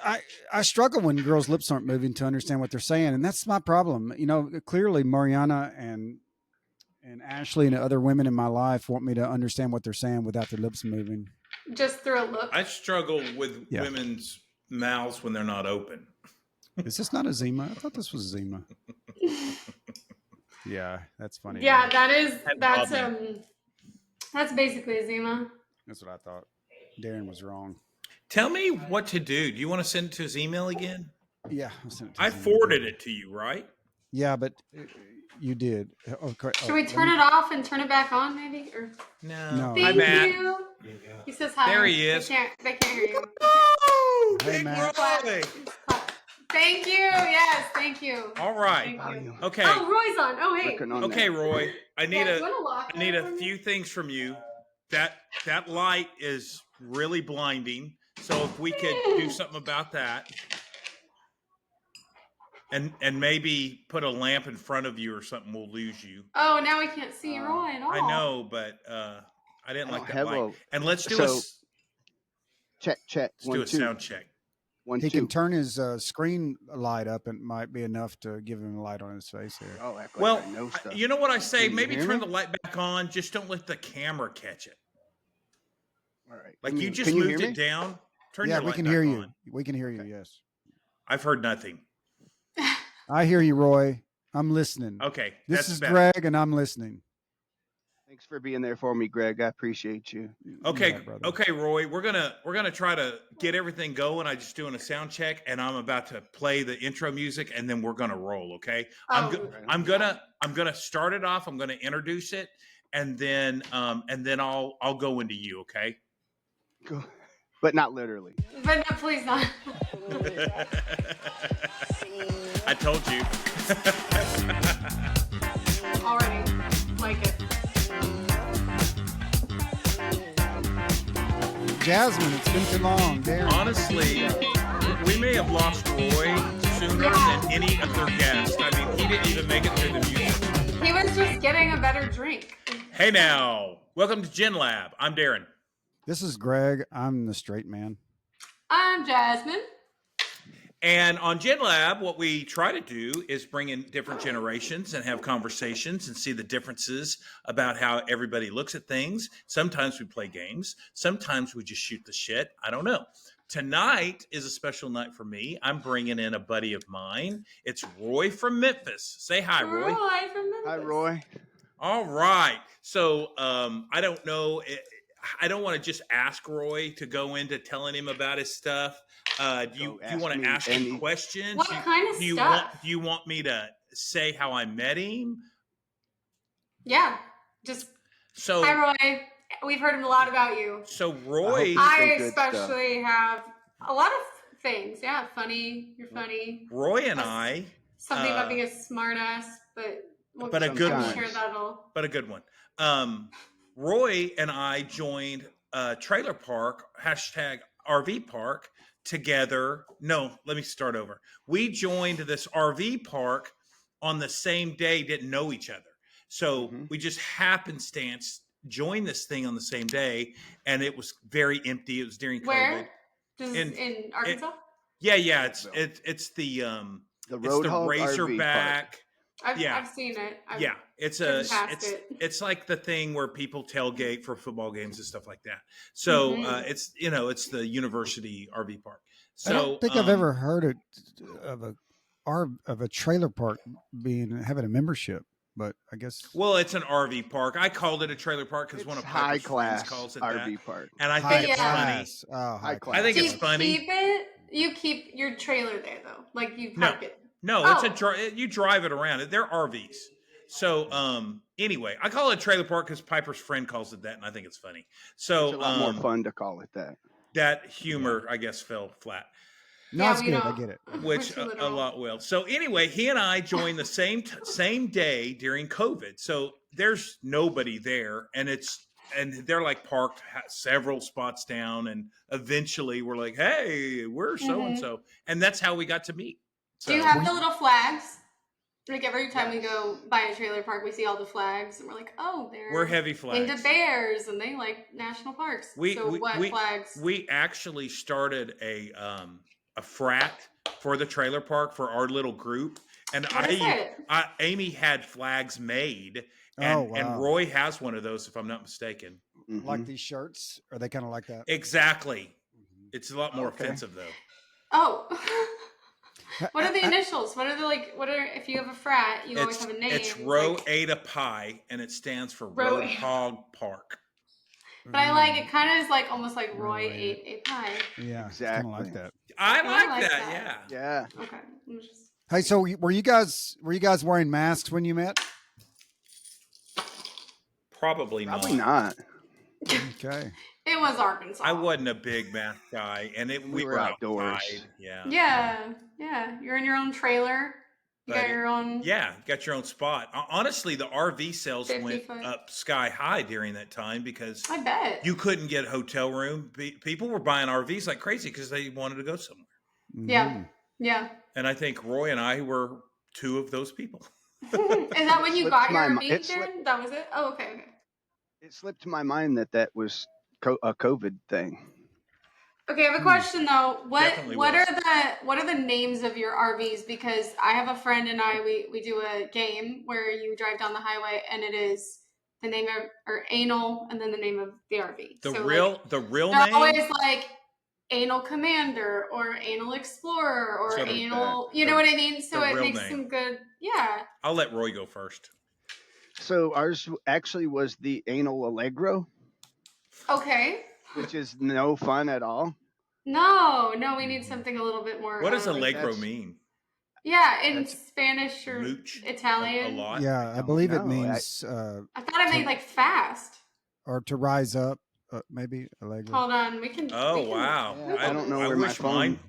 I struggle when girls' lips aren't moving to understand what they're saying, and that's my problem. Clearly Mariana and Ashley and other women in my life want me to understand what they're saying without their lips moving. Just through a look. I struggle with Yeah. women's mouths when they're not open. Is this not a Zima? I thought this was Zima. Yeah, that's funny. Yeah, Darren. that's basically a Zima. That's what I thought. Darren was wrong. Tell me what to do. Do you want to send it to his email again? Yeah, I'll send it to I Zima. forwarded it to you, right? Yeah, but you did. Should we turn it off and turn it back on, maybe? Or No. Thank Hi, Matt. you. He says hi. There he is. They can't hear you. Oh, Hey, big Matt. Roy. Thank you. Yes, thank you. All right. Thank you. Okay. Oh, Roy's on. Oh, hey. Okay, Roy. I need Yeah, you wanna lock I need that a for me? few things from you. That light is really blinding. So if we could do something about that. And maybe put a lamp in front of you or something, we'll lose you. Oh, now we can't see Roy at all. I know, but I didn't like that light. Hello. And let's do Check. let's do a sound check. He can turn his screen light up, and it might be enough to give him a light on his face here. Oh, act like Well, I know stuff. you know what I say? Can you Maybe hear turn me? the light back on. Just don't let the camera catch it. All right. Like you just can you moved hear it me? down. Turn Yeah, your we light can back hear you. on. We can hear you. Yes, I've heard nothing. I hear you, Roy. I'm listening. Okay, This that's is better. Greg, and I'm listening. Thanks for being there for me, Greg. I appreciate you. Okay, Yeah, brother. okay, Roy. We're gonna try to get everything going. I'm just doing a sound check, and I'm about to play the intro music, and then we're gonna roll. Okay. I'm gonna start it off. I'm gonna introduce it, and then I'll go into you. Okay. Go. But not literally. But no, please not. I told you. Already. Like it. Jasmine, it's been too long. Darren. Honestly, we may have lost Roy sooner than any other guest. I mean, he didn't even make it through the music. He was just getting a better drink. Hey now, welcome to GenLab. I'm Darren. This is Greg. I'm the straight man. I'm Jasmine. And on GenLab, what we try to do is bring in different generations and have conversations and see the differences about how everybody looks at things. Sometimes we play games. Sometimes we just shoot the shit. I don't know. Tonight is a special night for me. I'm bringing in a buddy of mine. It's Roy from Memphis. Say hi, Roy. Roy from Memphis. Hi, Roy. All right. So I don't know. I don't want to just ask Roy to go into telling him about his stuff. Do you want to ask him questions? What kind of stuff? Do you want me to say how I met him? Yeah. Just hi, Roy. We've heard a lot about you. So Roy, I especially have a lot of things. Yeah, funny. You're funny. Roy and I. Something about being a smart ass, but a good one. Share that all. But a good one. Roy and I joined a trailer park, #RV park, together. No, let me start over. We joined this RV park on the same day, didn't know each other. So we just happenstance joined this thing on the same day, and it was very empty. It was during COVID. Where? In Arkansas? Yeah. It's the Roadhog Razorback. I've seen it. It's like the thing where people tailgate for football games and stuff like that. So it's the university RV park. So I don't think I've ever heard of a trailer park having a membership, but I guess. Well, it's an RV park. I called it a trailer park because one of Piper's friends calls it RV that. park, and I think it's funny. Oh, high class. I think it's funny. You keep your trailer there though, like you park it. No, you drive it around. They're RVs. So anyway, I call it a trailer park because Piper's friend calls it that, and I think it's funny. So it's a lot more fun to call it that. That humor, I guess, fell flat. No, it's good. I get it. Which a lot will. So anyway, he and I joined the same day during COVID. So there's nobody there, and they're like parked several spots down, and eventually we're like, hey, we're so and so, and that's how we got to meet. So, do you have the little flags? Like every time we go by a trailer park, we see all the flags, and we're like, "Oh, we're heavy flags into bears, and they like national parks." What flags? We actually started a frat for the trailer park for our little group, and What is it? Amy had flags made, Oh, and wow. Roy has one of those, if I'm not mistaken. Like these shirts? Are they kind of like that? Exactly. It's a lot more Okay. offensive though. Oh. What are the initials? What are the what are if you have a frat, you always have a name. It's Row Ada Pi, and it stands for Row Roadhog Park. But I like it. Kind of is like almost like Roy Roy ate a pie. Yeah, it's kind of like Exactly. that. I like like that. that. Yeah. Yeah. Okay. I'm just- Hey, so were you guys wearing masks when you met? Probably not. Okay. It was Arkansas. I wasn't a big math guy, and We were outdoors. outside. Yeah. Yeah. You're in your own trailer. You got your own. Yeah, got your own spot. Honestly, the RV sales 50 went foot. up sky high during that time because I bet. you couldn't get a hotel room. People were buying RVs like crazy because they wanted to go somewhere. Yeah. Yeah. And I think Roy and I were two of those people. Is that when you Slipped got my your mi- RV, it slipped- Darren? That was it? Oh, okay. It slipped to my mind that was a COVID thing. Okay, I have a question though. Definitely What was. are the names of your RVs? Because I have a friend and we do a game where you drive down the highway and it is the name of or anal and then the name of the RV. The So, real they're name. always like Anal Commander or Anal Explorer or Something like Anal. that. You know what I mean? So the it real makes name. some good. Yeah. I'll let Roy go first. So ours actually was the anal Allegro, Okay. which is no fun at all. No, we need something a little bit more. What does like- Allegro that's- mean? Yeah, in That's- Spanish or Mooch? Italian. A lot. Yeah, I don't believe it know. means I thought it meant like fast. or to rise up, maybe Allegro. Hold on, we can. Oh we can, wow! Yeah, I don't know where my wish phone- mine.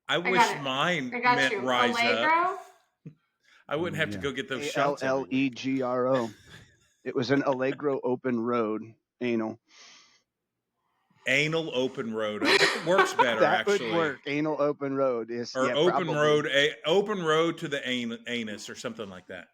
I wish got it. mine I got meant you. rise Allegro. up. I wouldn't have to Yeah. go get those shots. every week. Allegro. It was an Allegro open road anal. Anal open road. That works better That actually. would work. Anal open road is Or yeah, open probably. open road to the anus or something like that.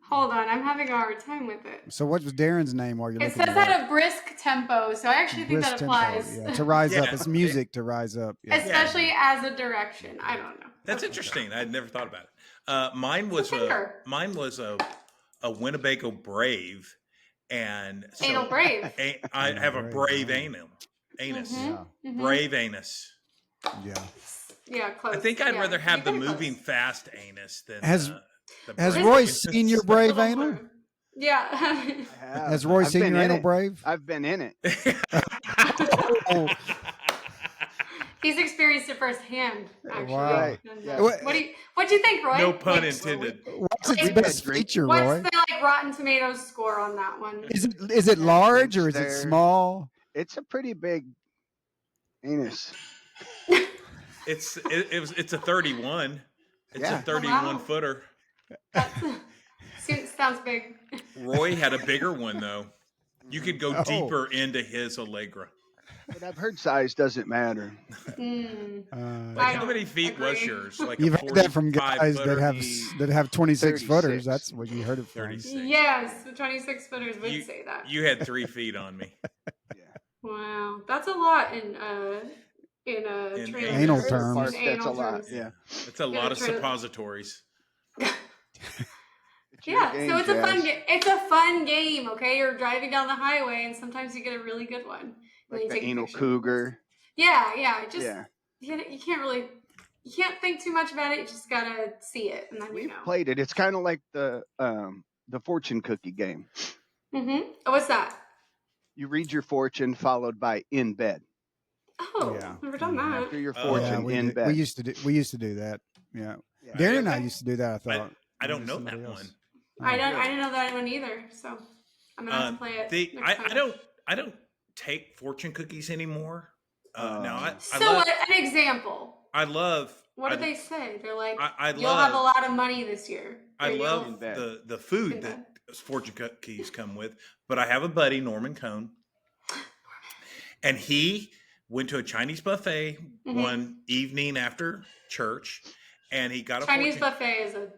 Hold on, I'm having a hard time with it. So what was Darren's name while you're It looking says it up? at a brisk tempo, so I actually think Brisk that tempo, applies. yeah, to rise up. Yeah. It's music to rise up. Yeah. Especially as a direction. I don't know. That's interesting. I'd never thought about it. Mine was finger. a Winnebago Brave, and so Anal brave. I have a Brave, brave yeah. anus. Mhm. Yeah. Brave anus. Yeah. Yeah, close. I think I'd Yeah, rather have the you're very moving close. fast anus than Has the brave Roy anus. seen your A brave little anal? more. Yeah. I have. Has Roy I've seen been your in anal it. brave? I've been in it. Oh, He's experienced it firsthand, actually. Wow. Right, And, yeah. What'd you think, Roy? No pun Like, intended. what's its What's best drink- feature, What's Roy? the Rotten Tomatoes score on that one? Is it large or is it There. small? It's a pretty big anus. It's a 31. It's Yeah. a 31 Wow. footer. Sounds big. Roy had a bigger one though. You could go Oh. deeper into his Allegra. But I've heard size doesn't matter. Mm. Uh, I How don't many feet was agree. yours? Like you've a heard that from 45 guys footer? that have 26 footers. 36. That's what you heard it from. 36. Yes, the 26 footers would You- say that. You had 3 feet on me. Yeah. Wow, that's a lot in In trailer anal terms. terms. Part, In that's a anal lot. terms. Yeah. It's a Yeah, lot of trailer. suppositories. It's your Yeah, game, so it's a fun Jazz. game. It's a fun game, okay? You're driving down the highway, and sometimes you get a really good one. And then Like you the take a anal picture. cougar. Yeah. Just Yeah. you can't think too much about it. You just gotta see it, and then you We've know. played it. It's kind of like the fortune cookie game. Mm-hmm. What's that? You read your fortune followed by in bed. Oh, Yeah. never done that. After your Oh. fortune in bed. we used to do that. Yeah. Yeah. Darren and I Okay. used to do that. I thought. I don't Maybe know somebody that else. one. I didn't know that one either. So I'm gonna have to play it. next time. I don't take fortune cookies anymore. Now I So love an example. I love What I, do they say? They're like, I you'll have a love lot of money this year. I Or you'll- love In bed. the food In that fortune cookies come with, but I have a buddy, Norman Cohn, and he went to a Chinese buffet Mhm. one evening after church, and he got a Chinese fortune. buffet is a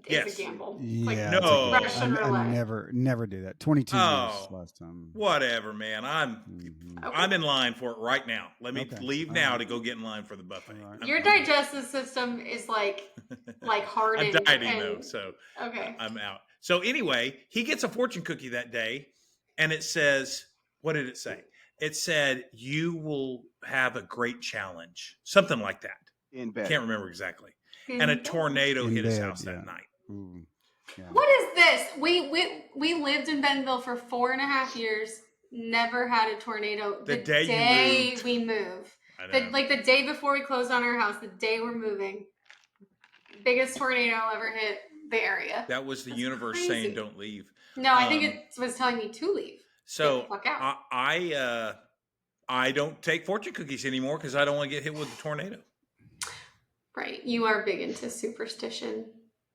Yes. a gamble. Yeah, No. it's a gamble. Russian I roulette. never do that. 22 years Oh, last time. whatever, man. Mhm. Okay. I'm in line for it right now. Let me Okay. leave All now right. to go get in line for the buffet. All right. Your digestive system is like I'm hardened. dieting though, so Okay. I'm out. So anyway, he gets a fortune cookie that day, and it says, "What did it say?" It said, "You will have a great challenge," something like that. In bed. Can't remember exactly. And a tornado In hit his bed, house that yeah. night. Ooh, yeah. What is this? We lived in Bentonville for 4.5 years. Never had a tornado. The day you moved. we move, I know. the day before we closed on our house, the day we're moving, biggest tornado ever hit the area. That was the That's universe crazy. saying, "Don't leave." No, I think it was telling me to leave. So Get the fuck out. I don't take fortune cookies anymore because I don't want to get hit with a tornado. Right, you are big into superstition.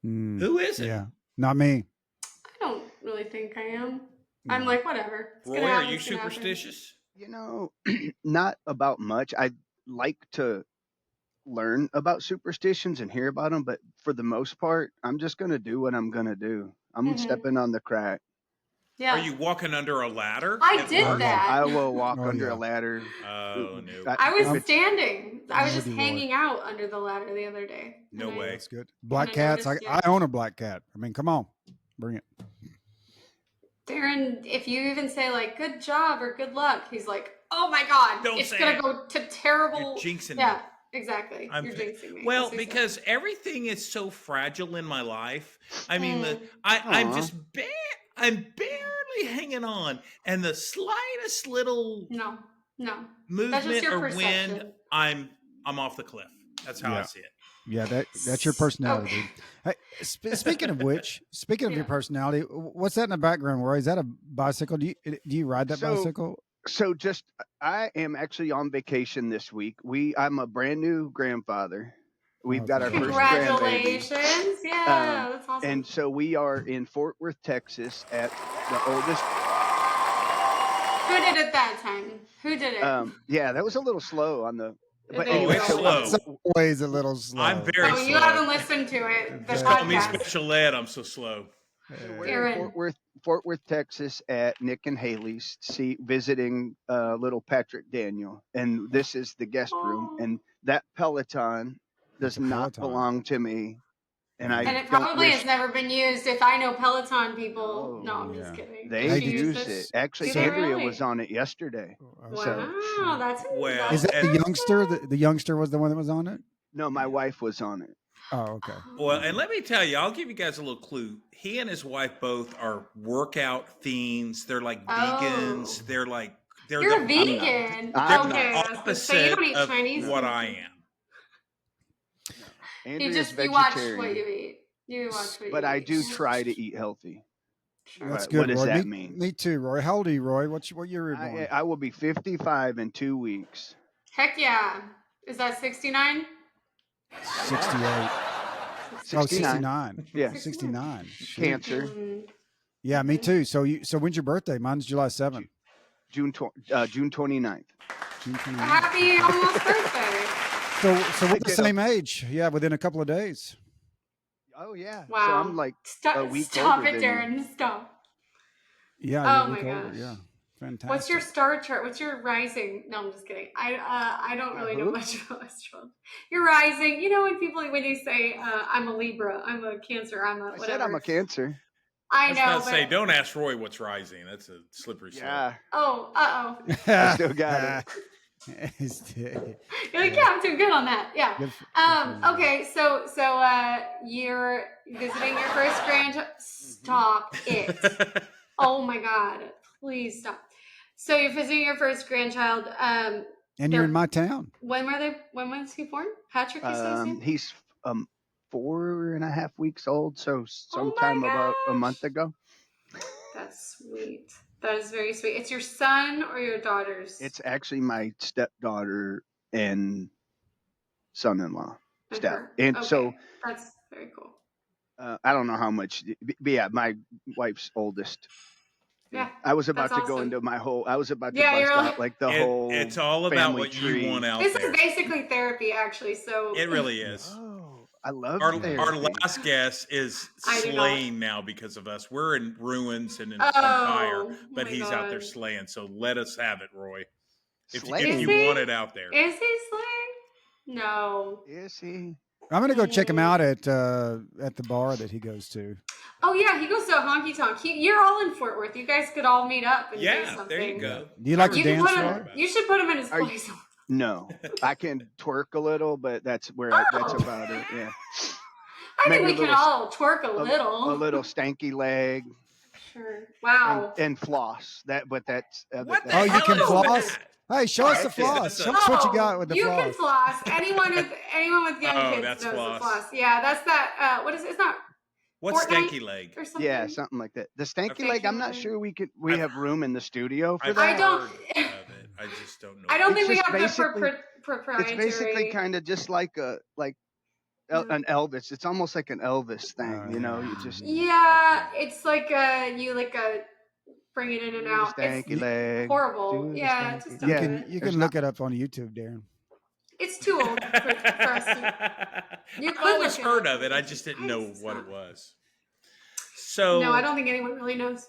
Who is it? Yeah, not me. I don't really think I am. I'm like, whatever. It's gonna Roy, are happen, you it's gonna happen. superstitious? You know, not about much. I like to learn about superstitions and hear about them, but for the most part, I'm just going to do what I'm going to do. I'm stepping on the crack. Yeah. Are you walking under a ladder? I at did work? that. I will walk Oh, under yeah. a ladder. Oh no! I If was it's- standing. I was I'm just with you, Roy. hanging out under the ladder the other day. No And way. That's good. Black I cats. noticed I own a black cat. I mean, come on, bring it. Darren, if you even say like "good job" or "good luck," he's like, "Oh my god, Don't it's say gonna it. go to terrible." You're jinxing me. Yeah, exactly. I'm You're jinxing me. Well, That's what he said. because everything is so fragile in my life. I mean, Mm. I'm Aw. just I'm barely hanging on, and the slightest little no. That's just movement your or perception. wind, I'm off the cliff. That's how I Yeah. see it. Yeah, that's your personality, Okay. dude. Hey, speaking of which, speaking of your Yeah. personality, what's that in the background, Roy? Is that a bicycle? Do you ride that So- bicycle? So just, I am actually on vacation this week. I'm a brand new grandfather. We've got our first grandbaby. Congratulations! Yeah, that's awesome. And so we are in Fort Worth, Texas at the oldest. Who did it that time? Who did it? Yeah, that was a little slow on the. But It anyway, is it's so slow. It's always a little slow. I'm very Oh, slow. you haven't listened to it. The Just call me podcast. special ed. I'm so slow. we're Aaron. in Fort Worth, Texas at Nick and Haley's, visiting little Patrick Daniel, and this is the guest room, Oh. and that Peloton does It's a not Peloton. belong to me, and I And it don't probably wish has never been used. If I know Peloton people, Oh, no, I'm just yeah. kidding. they Hey, She did used use this- it. Actually, Do they Andrea really? was on it yesterday. Wow, that's Well, Is that the and- youngster? The youngster was the one that was on it. No, my wife was on it. Oh, okay. Well, and let me tell you, I'll give you guys a little clue. He and his wife both are workout fiends. They're like vegans. Oh. They're You're a the vegan. I'm Okay, not. I was gonna say, you opposite don't eat of Chinese what food. I am. Andrea's You watch vegetarian, what you eat. You watch what you but I eat. do try to eat healthy. Sure. That's What good. does Roy. that me, mean? Me too, Roy. How old are you, Roy? What year were you born? I will be 55 in 2 weeks. Heck yeah. Is that 69? 68. Oh, 69. Yeah. 69. Shoot. Cancer. Yeah, me too. So when's your birthday? Mine's July 7th. June 29th. June 29th. Happy almost birthday. So we're the did same age. Yeah, within a couple of days. Oh yeah. Wow. So I'm like Stop, a week stop older it, than Darren. Stop. Yeah. Oh you're a my week older. gosh. Yeah. Fantastic. What's your star chart? What's your rising? No, I'm just kidding. I don't really know Who? much about astrology. Your rising, you know, when you say I'm a Libra, I'm a Cancer, I'm a I whatever. said I'm a Cancer. I I was know. about to but, say, don't ask Roy what's rising. That's a slippery slope. Yeah. Oh, I still got You're like, yeah, I'm doing good on that. Yeah. Okay, so you're visiting your first grandchild. Stop it. Oh my God. Please stop. So you're visiting your first grandchild. And you're in my town. When was he born? Patrick, you said his name? He's 4.5 weeks old, so Oh my sometime about a gosh. month ago. That's sweet. That is very sweet. It's your son or your daughter's? It's actually my stepdaughter and son-in-law. And Step. her. And Okay. so That's very cool. I don't know how much, but yeah, my wife's oldest. Yeah. I was about that's to go awesome. into I was about to Yeah, bust you're out like- like the whole It's all about family what tree. you want out This there. is basically therapy, actually. So It really is. Oh, I love Our therapy. last guest is slaying now because of us. We're in ruins and on fire, but he's out there slaying. So let us have it, Roy. If you want it out there. Is he slaying? No. Is he? I'm gonna go check him out at the bar that he goes to. Oh yeah, he goes to Honky Tonk. You're all in Fort Worth. You guys could all meet up and do something. There you go. Do you like to dance? You should put him in his place. No, I can twerk a little, but that's about it. Yeah. I think we can all twerk a little. A little stanky leg. Sure. Wow. And floss. That's what you can floss? Hey, show us the floss. Show us what you got with the floss. You can floss. Anyone with young kids knows the floss. Yeah, that's that. What is it? It's not. What's stanky leg? Or something? Yeah, something like that. The stanky leg. I'm not sure we have room in the studio for that. I don't. I just don't know. I don't think we have the proprietary. It's basically kind of just like an Elvis. It's almost like an Elvis thing, you know. You just it's like you bring it in and out. Stanky leg. Horrible. Yeah, it's just you can look it up on YouTube, Darren. It's too old for us. I've always heard of it. I just didn't know what it was. So no, I don't think anyone really knows.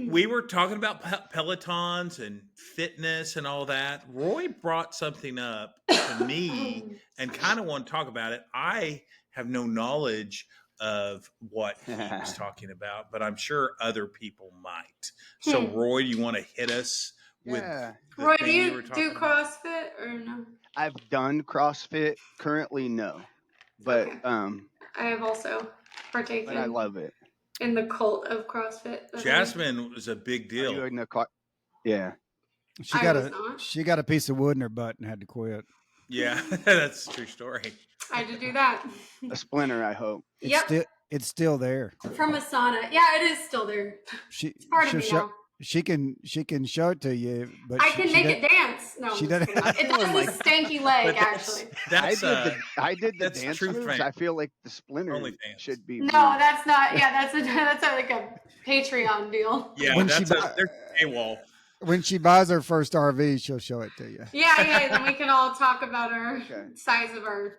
We were talking about Pelotons and fitness and all that. Roy brought something up to me and kind of want to talk about it. I have no knowledge of what he was talking about, but I'm sure other people might. So, Roy, you want to hit us with Roy, do you do CrossFit or no? I've done CrossFit. Currently, no. But I have also partaken. But I love it. In the cult of CrossFit. Jasmine was a big deal. She got a piece of wood in her butt and had to quit. Yeah, that's a true story. I had to do that. A splinter, I hope. It's still there. From a sauna. Yeah, it is still there. It's part of me now. She can show it to you, but I can make it dance. No, she doesn't. It does a stanky leg, actually. I did the dance moves. I feel like the splinter should be. No, that's not. Yeah, that's like a Patreon deal. Yeah, there's a paywall. When she buys her first RV, she'll show it to you. Yeah. Then we can all talk about our size of our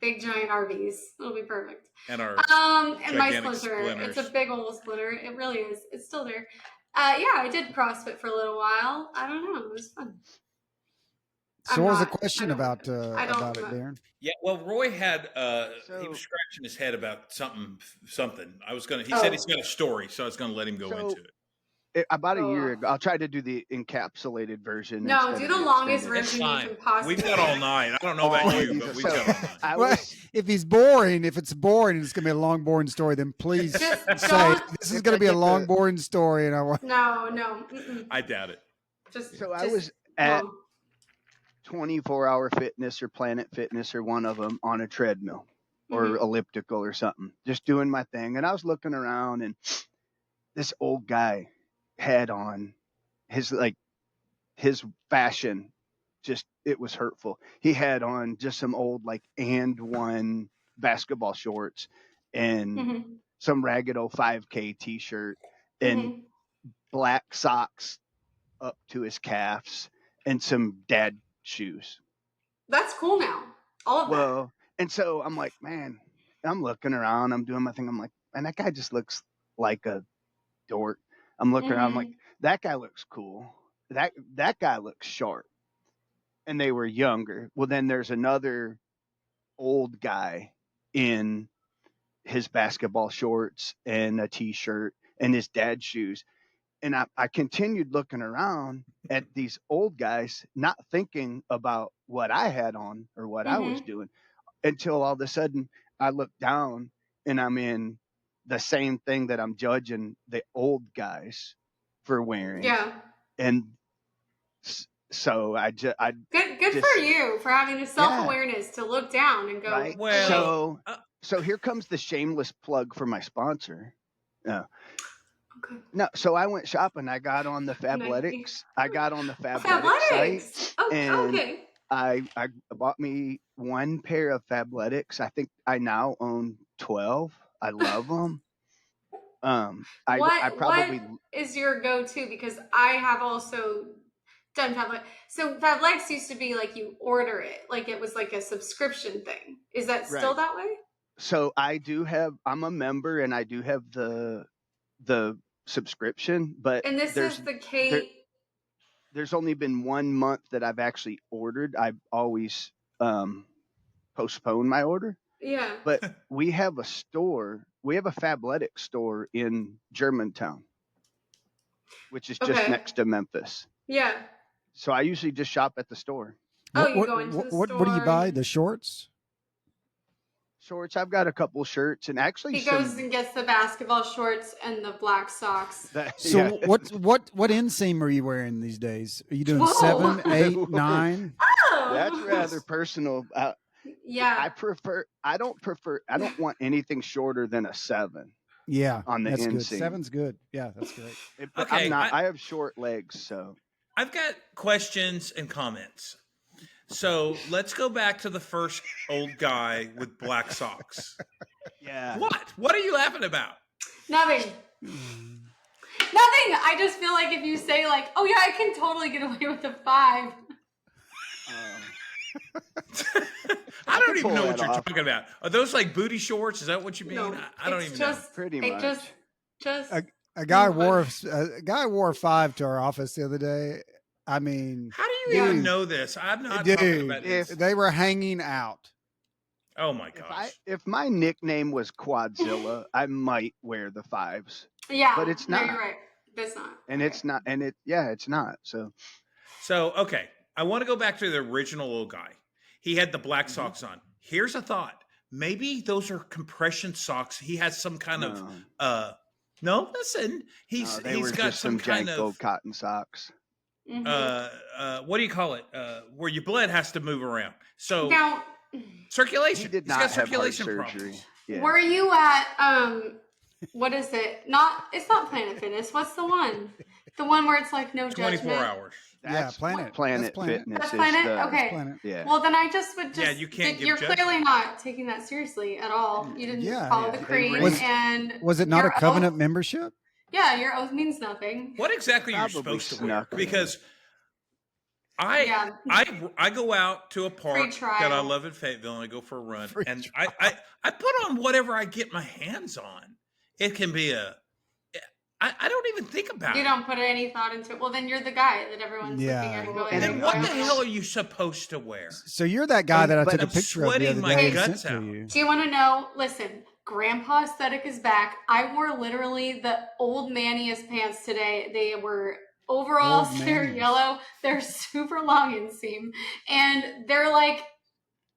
big giant RVs. It'll be perfect. And our and my splinter. It's a big old splinter. It really is. It's still there. I did CrossFit for a little while. I don't know. It was fun. So what was the question about it, Darren? Yeah, well, Roy had he was scratching his head about something. He said he's got a story, so I was gonna let him go into it. About a year ago, I'll try to do the encapsulated version. No, do the longest version you can possibly. We've got all night. I don't know about you, but we've got all night. If it's boring, and it's going to be a long, boring story, then please say this is going to be a long, boring story. And I want. No. I doubt it. I was at 24-hour Fitness or Planet Fitness or one of them on a treadmill or elliptical or something, just doing my thing. And I was looking around, and this old guy had on his fashion, just it was hurtful. He had on just some old and one basketball shorts and some ragged old 5K t-shirt and black socks up to his calves and some dad shoes. That's cool now. All of that. And so I'm like, man, I'm looking around, I'm doing my thing. I'm like, man, that guy just looks like a dork. I'm looking around, I'm like, that guy looks cool. That guy looks sharp. And they were younger. Well, then there's another old guy in his basketball shorts and a t-shirt and his dad's shoes. And I continued looking around at these old guys, not thinking about what I had on or what I was doing, until all of a sudden I looked down and I'm in the same thing that I'm judging the old guys for wearing. Yeah. And so good for you for having the self-awareness to look down and go, right? Well, so here comes the shameless plug for my sponsor. Okay. No, so I went shopping. I got on the Fabletics. I got on the Fabletics site. I bought me one pair of Fabletics. I think I now own 12. I love them. What is your go-to? Because I have also done Fabletics. So Fabletics used to be like you order it, like it was like a subscription thing. Is that still Right. that way? So I'm a member and I do have the subscription, but And this is the there Kate. there's only been 1 month that I've actually ordered. I've always postponed my order. Yeah. But we have a store. We have a Fabletics store in Germantown, which is just Okay. next to Memphis. Yeah. So I usually just shop at the store. Oh, you go into the what do you store. buy? The shorts? Shorts. I've got a couple shirts and actually He goes and gets the basketball shorts and the black socks. So yeah. what inseam are you wearing these days? Are you doing Whoa. 7, 8, 9? Oh. That's rather personal. Yeah. I don't want anything shorter than a 7. Yeah, On the that's good. inseam. 7's good. Yeah, that's great. Okay, I have short legs, so I've got questions and comments. So let's go back to the first old guy with black socks. yeah. What are you laughing about? Nothing. Nothing. I just feel like if you say like, oh yeah, I can totally get away with a 5. I don't even know pull what that you're off. talking about. Are those like booty shorts? Is that what you mean? No, I don't even know. Pretty It much. just A guy wore a 5 to our office the other day. I mean, How do you even know this? I'm not talking about this. They were hanging out. Oh my gosh. If my nickname was Quadzilla, I might wear the 5s. yeah. But it's No, not. you're right. That's not. And Okay. it's not. And it's not. So Okay. I want to go back to the original old guy. He had the black socks on. Here's a thought. Maybe those are compression socks. He has some kind of no, listen. He's got some kind of gold cotton socks. Mm-hmm. What do you call it? Where your blood has to move around. So Now, circulation. He did He's not got have heart circulation surgery. problems. Yeah. were you at what is it? It's not Planet Fitness. What's the one? The one where it's like no 24 judgment. hours. That's Planet. Planet That's Planet. Fitness. That's is Planet? the- Okay. Planet. Yeah. Well, then I just would just. Yeah, you can't give You're judgment. clearly not taking that seriously at all. You didn't Yeah, follow yeah. the They creed, raised- and Was it not a your covenant oath- membership? Yeah, your oath means nothing. What exactly are you Probably supposed to wear? snuck in. Because Yeah. I go out to a park trial. that I love in Fayetteville and I go for a run, and I put on whatever I get my hands on. It can be I don't even think about You it. don't put any thought into it. Well, then you're the guy that everyone's looking at and going. And And then what "Oh, the I hell don't are you supposed to wear? So you're that guy that I But took a I'm picture of the sweating other my day and guts sent out. to you. Do you want to know? Listen, grandpa aesthetic is back. I wore literally the old maniest pants today. They were overalls. Old They're Manny's. yellow. They're super long inseam. And they're like,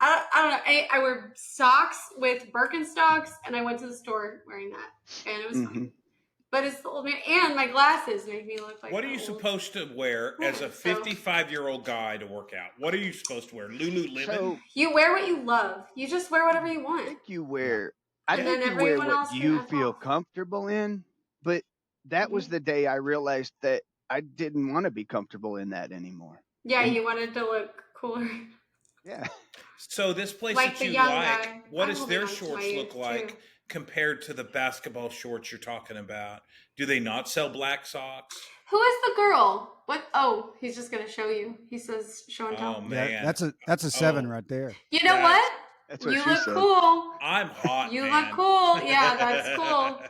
I don't know. I wear socks with Birkenstocks, and I went to the store wearing that. And it was fine. But it's the old man. And my glasses make me look like What are you old. supposed to wear as a So- 55-year-old guy to work out? What are you supposed to wear? Lululemon? So You wear what you love. You just wear whatever you I want. think you wear. I And think then you wear everyone else what can you F feel off. comfortable in. But that was Mhm. the day I realized that I didn't want to be comfortable in that anymore. Yeah, And- you wanted to look cooler. Yeah. So this place Like that the you young like, guy. what I'm does holding their on to my shorts youth, look like too. compared to the basketball shorts you're talking about? Do they not sell black socks? Who is the girl? What? Oh, he's just gonna show you. He says show and tell. Oh man, Yeah, that's a 7 Oh. right there. You know That's- what? That's what You she look said. cool. I'm hot. You man. look cool. Yeah, that's cool.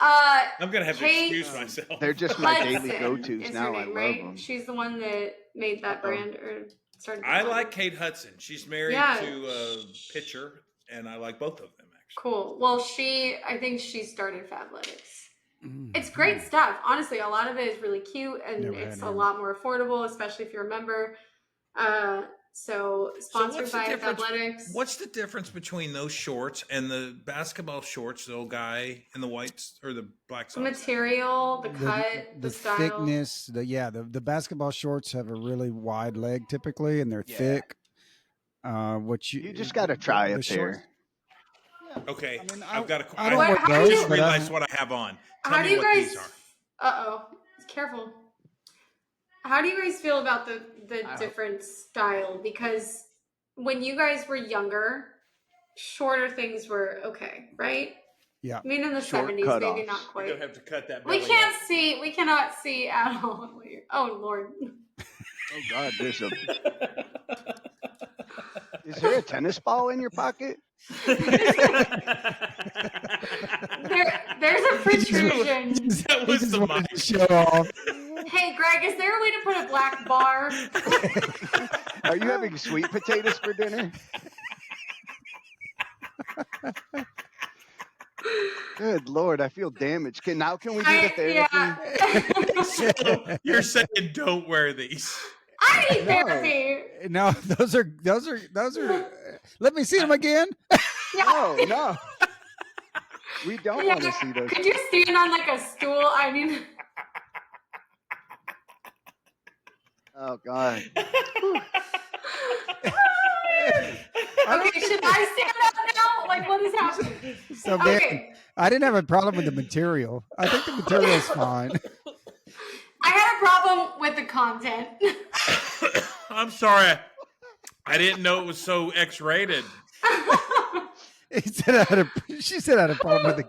I'm gonna have Kate- to excuse myself. They're just my daily Hudson go-tos is now. her I name, love right? them. She's the one that made that brand or started. the I brand. like Kate Hudson. She's married Yeah. to a pitcher, and I like both of them actually. Cool. Well, I think she started Fabletics. Mm. It's great stuff. Honestly, a lot of it is really cute and Never had it's a any. lot more affordable, especially if you're a member. So sponsored what's the by difference- Fabletics. What's the difference between those shorts and the basketball shorts? The old guy in the whites or the black The socks? material, the cut, the style. thickness, the basketball shorts have a really wide leg typically, and they're Yeah. thick. What You just got to try the a shorts- pair. Okay, I mean, I've got a. I don't What- wear how do those, you- just but realized what I have on. Tell How do me you what guys? these are. Careful. How do you guys feel about the I- different style? Because when you guys were younger, shorter things were okay, right? Yeah. I mean, in the Short 70s, maybe cutoffs. not You're quite. gonna have to cut that. We belly can't up. see. We cannot see at all. Oh Lord. Oh God, there's a Is there a tennis ball in your pocket? There's a protrusion. That was the wanted mic. to show off. Hey, Greg, is there a way to put a black bar? Are you having sweet potatoes for dinner? Good Lord, I feel damaged. Can we do the therapy? So you're saying don't wear these? I need therapy. No, those are. Let me see them again. No. We don't want to see those. Could you stand on like a stool? I mean. Oh God. Okay, should I stand up now? Like, what is happening? So, man, I didn't have a problem with the material. I think the material is fine. I had a problem with the content. I'm sorry. I didn't know it was so X-rated. She said I had a problem with the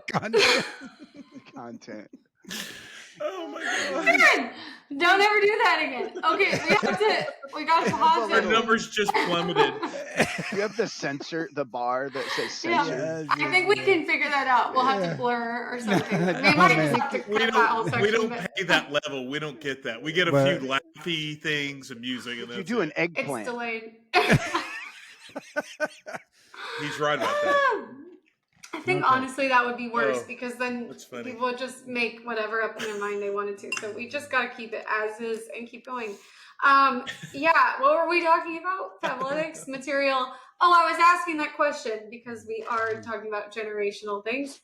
content. Oh my God. Man, don't ever do that again. Okay, we got to pause Our it. numbers just plummeted. You have the bar that says censor. Yeah. I think we can figure that out. We'll have to blur or something. We might just have to cut that whole section. We don't pay that level. We don't get that. We get a few laughy things and music. And you do an eggplant. It's delayed. He's right about that. I think honestly that would be worse because then people would just make whatever up in their mind they wanted to. So we just got to keep it as is and keep going. Yeah, what were we talking about? Fabletics, material. Oh, I was asking that question because we are talking about generational things.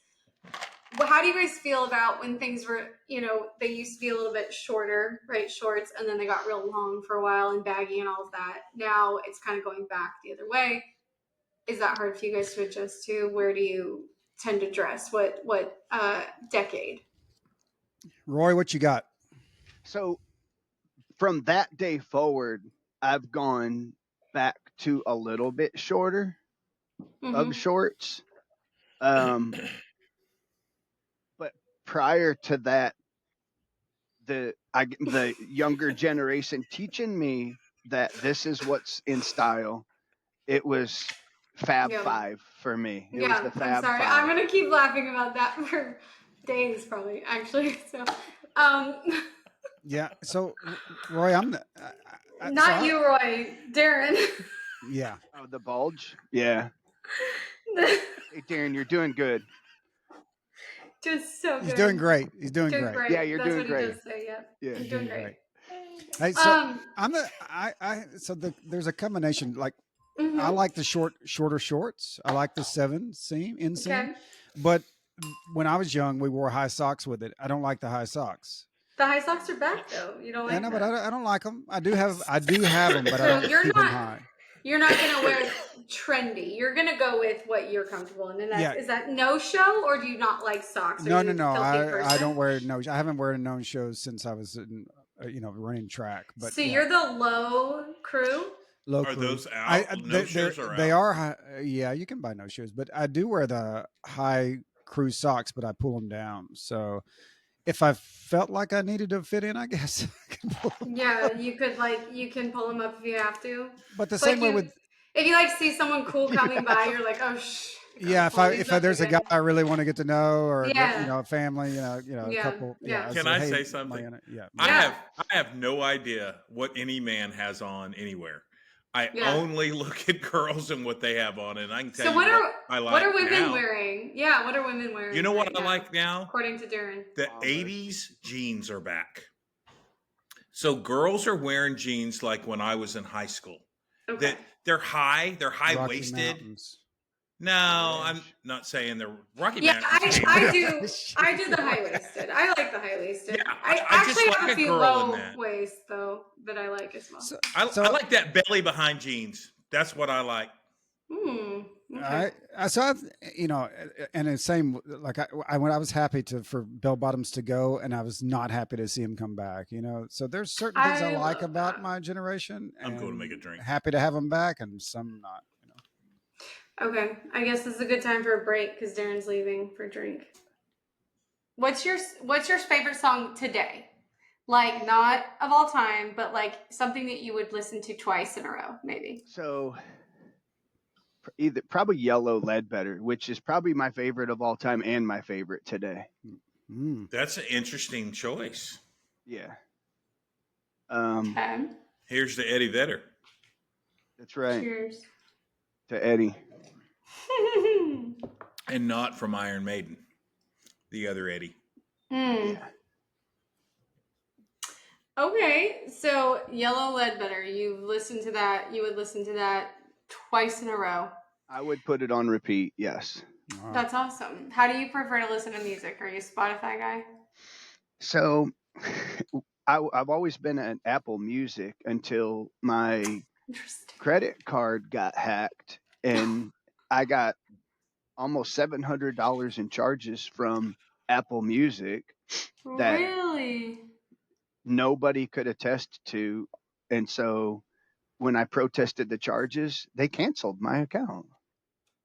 Well, how do you guys feel about when things were, they used to be a little bit shorter, right? Shorts, and then they got real long for a while and baggy and all of that. Now it's kind of going back the other way. Is that hard for you guys to adjust to? Where do you tend to dress? What decade? Roy, what you got? So from that day forward, I've gone back to a little bit shorter of shorts. But prior to that, the younger generation teaching me that this is what's in style. It was Fab Five for me. It was the Fab I'm sorry. Five. I'm gonna keep laughing about that for days, probably. Actually, so. Yeah. So, Roy, I'm the. You, Roy. Darren. Yeah. Oh, the bulge. Yeah. Hey, Darren, you're doing good. Just so good. He's doing great. He's doing great. Yeah, you're doing great. That's what he does say. Yeah. He's doing great. Hey, so there's a combination like. I like the shorter shorts. I like the 7 seam inseam. But when I was young, we wore high socks with it. I don't like the high socks. The high socks are back though. You don't like them? But I don't like them. I do have them, but I don't keep them high. You're not gonna wear trendy. You're gonna go with what you're comfortable in. And is that no show or do you not like socks? No. I don't wear no. I haven't worn no shows since I was in, running track. But so you're the low crew. Are those out? No shoes are out. They are high, yeah, you can buy no shoes, but I do wear the high crew socks, but I pull them down. So if I felt like I needed to fit in, I guess I can pull them up. You can pull them up if you have to. But the same way with if you see someone cool coming by, you're like, oh yeah, if there's a guy I really want to get to know, or a family, a couple. Yeah. Can I say something? I have no idea what any man has on anywhere. I only look at girls and what they have on, and I can tell I like. What are women wearing? Yeah, what are women wearing? You know what I like now? According to Darren, the '80s jeans are back. So girls are wearing jeans like when I was in high school. Okay. They're high waisted. No, I'm not saying they're Rocky Mountains. I do the high waisted. I like the high waisted. Yeah, I actually have a few low waist though that I like as well. I like that belly behind jeans. That's what I like. Okay. I saw, and the same, like when I was happy for bell bottoms to go, and I was not happy to see him come back. So there's certain things I like about my generation. I'm going to make a drink. Happy to have them back, and some not. Okay, I guess this is a good time for a break because Darren's leaving for a drink. What's your favorite song today? Like not of all time, but like something that you would listen to twice in a row, maybe. So either probably Yellow Ledbetter, which is probably my favorite of all time and my favorite today. That's an interesting choice. Yeah. Okay. Here's to Eddie Vedder. That's right. Cheers. To Eddie. And not from Iron Maiden. The other Eddie. Yeah. Okay, so Yellow Ledbetter. You would listen to that twice in a row. I would put it on repeat, yes. Wow. That's awesome. How do you prefer to listen to music? Are you a Spotify guy? So I've always been an Apple Music until my Interesting. credit card got hacked and I got almost $700 in charges from Apple Music that Really? nobody could attest to. And so when I protested the charges, they canceled my account.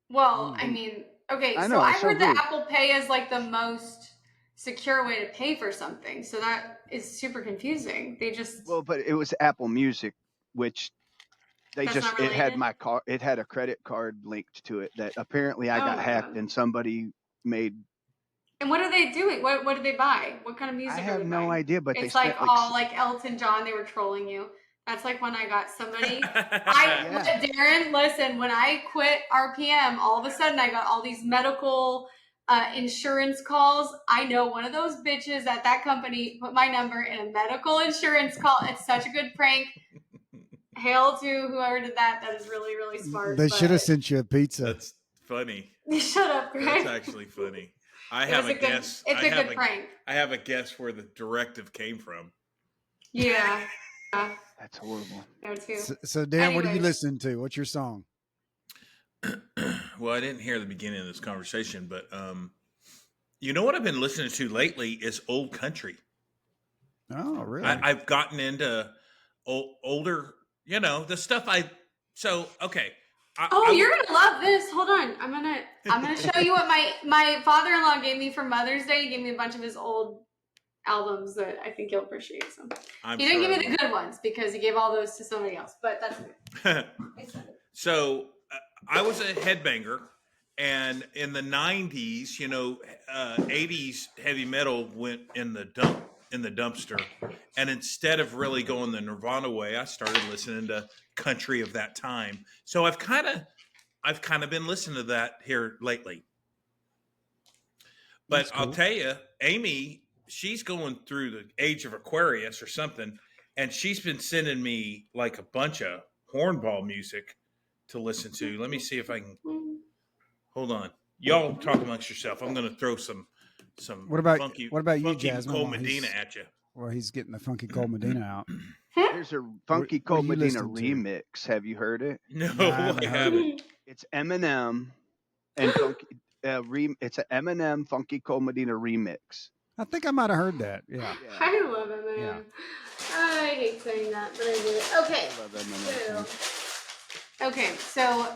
Well, I mean, okay, I so know, I it's so heard that weird. Apple Pay is like the most secure way to pay for something. So that is super confusing. They just Well, but it was Apple Music, which they That's not it had related? my car, it had a credit card linked to it that apparently I Oh got my hacked God. and somebody made. And what are they doing? What did they buy? What kind of I music are have they no buying? idea, but they It's like spent like all like Elton John, they were trolling you. That's like when I got somebody. Yeah. Darren, listen, when I quit RPM, all of a sudden I got all these medical insurance calls. I know one of those bitches at that company put my number in a medical insurance call. It's such a good prank. Hail to whoever did that. That is really, really smart. They should have sent you a pizza. That's funny. Shut up, Greg. That's actually funny. I have a guess. It's a good prank. I have a guess where the directive came from. Yeah. That's horrible. There too. So Dan, what are you Anyways. listening to? What's your song? Well, I didn't hear the beginning of this conversation, but you know what I've been listening to lately is old country. Oh, really? I've gotten into older, the stuff okay. You're gonna love this. Hold on, I'm gonna show you what my father-in-law gave me for Mother's Day. He gave me a bunch of his old albums that I think you'll appreciate. So he didn't give me the good ones because he gave all those to somebody else. But that's good. So I was a headbanger, and in the '90s, 80s heavy metal went in the dumpster, and instead of really going the Nirvana way, I started listening to country of that time. So I've kind of been listening to that here lately. But cool. I'll tell you, Amy, she's going through the age of Aquarius or something, and she's been sending me like a bunch of hornball music to listen to. Let me see if I can. Hold on, y'all talk amongst yourself. I'm going to throw some. What about funky you, Jasmine? Cole Medina at you. Well, he's getting the funky Cole Medina out. There's a funky Cole Medina remix. Have you heard it? No, I haven't. It's Eminem and funky. It's an Eminem funky Cole Medina remix. I think I might have heard that. Yeah. I love Eminem. Yeah. I hate saying that, but I do. Okay. I love Eminem. Okay, so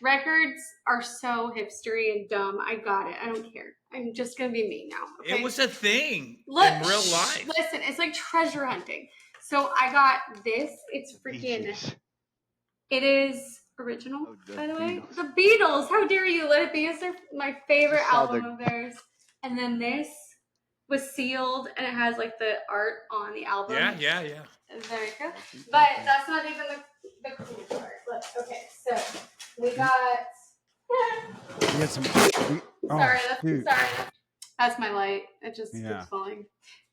records are so hipstery and dumb. I got it. I don't care. I'm just gonna be me now. Okay? It was a thing in real life. Listen, it's like treasure hunting. So I got this. It's freaking. It is original, by the way. The Beatles. How dare you? Let It Be is my favorite album of theirs. And then this was sealed, and it has like the art on the album. Yeah. There you go. But that's not even the cool part. Look, okay, so we got. You had some. Sorry. That's my light. It just keeps falling.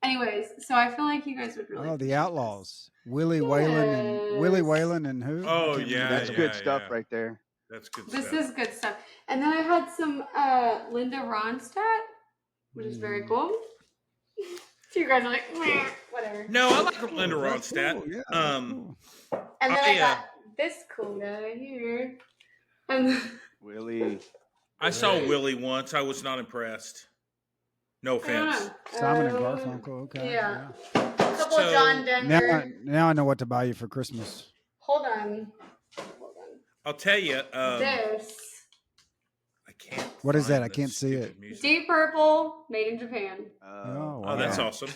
Anyways, so I feel like you guys would really. Oh, the Outlaws. Willie Whalen and who? Oh yeah, that's good stuff right there. That's good stuff. This is good stuff. And then I had some Linda Ronstadt, which is very cool. So you guys are like, meh, whatever. No, I like Linda Ronstadt. Cool. Yeah, cool. And then I got this cool guy here. And Willie. I saw Willie once. I was not impressed. No offense. Simon and Garfunkel. Okay. Yeah. A couple of John Denver. Now I know what to buy you for Christmas. Hold on. I'll tell you. This. I can't. What is that? I can't see it. Music. Deep Purple, made in Japan. Wow. Oh, that's awesome.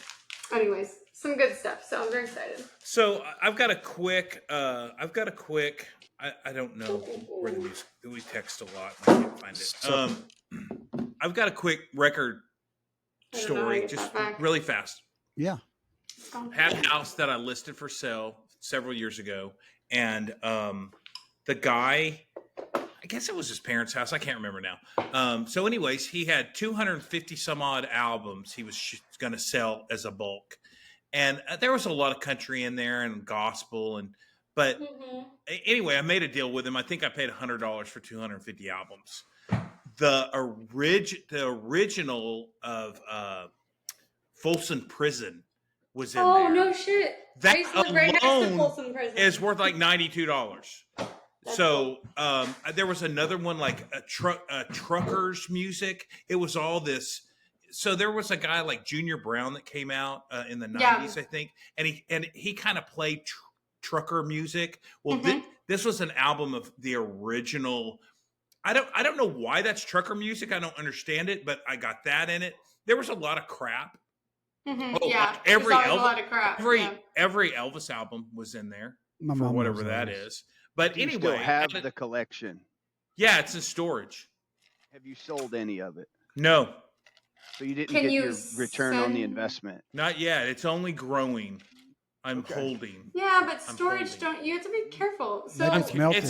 Anyways, some good stuff. So I'm very excited. So I've got a quick I don't know where the music. We text a lot. And I can't find it. I've got a quick record story, just really fast. Yeah. Had a house that I listed for sale several years ago, and the guy, I guess it was his parents' house. I can't remember now. So, anyways, he had 250 some odd albums he was going to sell as a bulk, and there was a lot of country in there and gospel, but anyway, I made a deal with him. I think I paid $100 for 250 albums. The original of Folsom Prison was in there. Oh, no shit. That I used to live right next to Folsom Prison. Is worth like $92. So there was another one like a truckers music. It was all this. So there was a guy like Junior Brown that came out in the 90s, I think, and he kind of played trucker music. Well, this was an album of the original. I don't know why that's trucker music. I don't understand it, but I got that in it. There was a lot of crap. Like every Elvis album was in there for whatever that is. But Do you anyway, still have the collection? Yeah, it's in storage. Have you sold any of it? No. So you didn't get your return on the investment? Not yet. It's only growing. I'm holding. Yeah, but storage you have to be careful. So it's melted.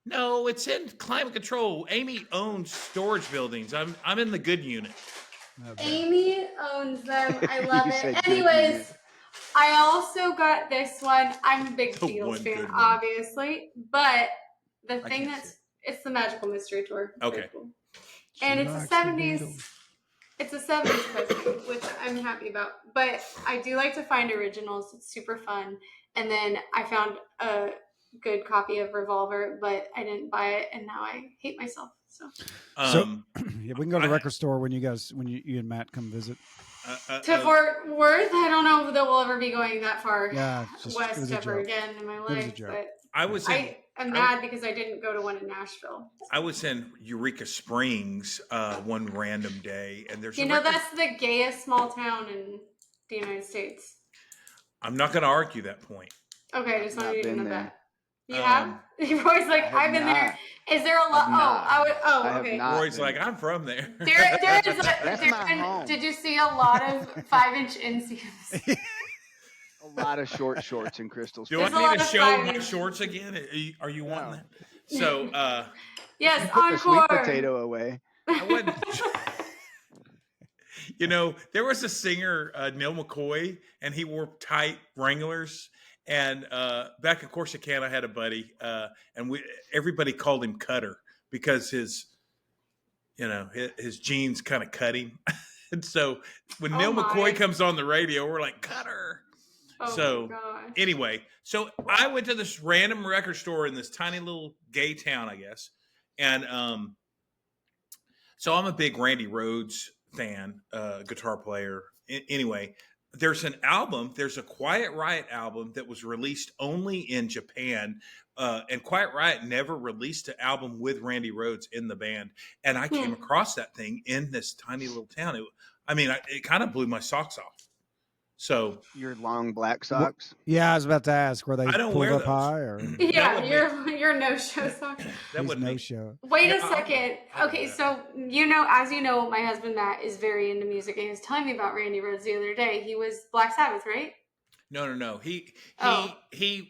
No, it's in climate control. Amy owns storage buildings. I'm in the good unit. Amy owns them. I love it. Anyways, I also got this one. I'm a big Beatles fan, obviously, but the thing it's the Magical Mystery Tour. Okay. Cool. And it's a 70s. It's a 70s present, which I'm happy about. But I do like to find originals. It's super fun. And then I found a good copy of Revolver, but I didn't buy it, and now I hate myself. So yeah, we can go to the record store when you and Matt come visit. To Fort Worth, I don't know that we'll ever be going that far west ever again in my life. But I'm mad because I didn't go to one in Nashville. I was in Eureka Springs one random day, and there's that's the gayest small town in the United States. I'm not going to argue that point. Okay, I just wanted you to know that. You have? Roy's like, I've been there. Is there a lot? Okay. Roy's like, I'm from there. That's my home. Did you see a lot of 5-inch inseams? A lot of short shorts in Crystal's. Do I need to show my shorts again? Are you wanting that? So, yes, put the sweet potato away. I wouldn't. There was a singer, Neil McCoy, and he wore tight Wranglers. And back in Corsicana, I had a buddy, and everybody called him Cutter because his jeans kind of cut him. And so when Neil McCoy comes on the radio, we're like, Cutter. Anyway, so I went to this random record store in this tiny little gay town, I guess. And so I'm a big Randy Rhoads fan, guitar player. Anyway, there's a Quiet Riot album that was released only in Japan. And Quiet Riot never released an album with Randy Rhoads in the band. And I came across that thing in this tiny little town. It kind of blew my socks off. So your long black socks? Yeah, I was about to ask, were they pulled up high or? Yeah, your no-show socks. That would no-show. Wait a second. Okay, so as you know, my husband Matt is very into music, and he was telling me about Randy Rhoads the other day. He was Black Sabbath, right? No. He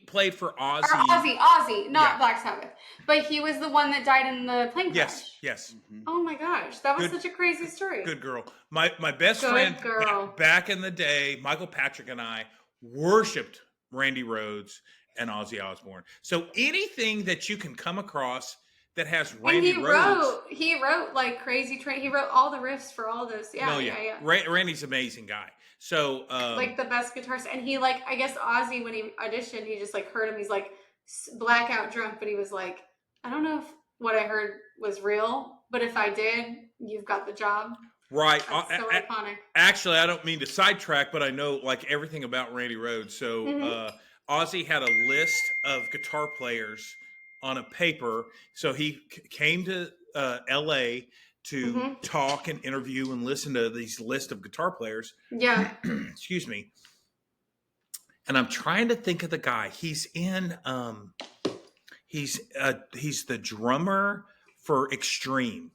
played for Ozzy. Ozzy, not Black Sabbath. But he was the one that died in the plane crash. Yes. Mm-hmm. Oh my gosh, that was such a crazy story. Good girl. My best friend back in the day, Michael Patrick and I worshipped Randy Rhoads and Ozzy Osbourne. So anything that you can come across that has Randy Rhoads. He wrote like Crazy Train. He wrote all the riffs for all those. Yeah. Randy's an amazing guy. So like the best guitarist, and he I guess Ozzy, when he auditioned, he just heard him. He's like blackout drunk, but he was like, I don't know if what I heard was real, but if I did, you've got the job. Right. That's so iconic. Actually, I don't mean to sidetrack, but I know everything about Randy Rhoads. So Ozzy had a list of guitar players on a paper. So he came to L.A. to talk and interview and listen to these list of guitar players. Yeah. Excuse me. And I'm trying to think of the guy. He's in He's the drummer for Extreme.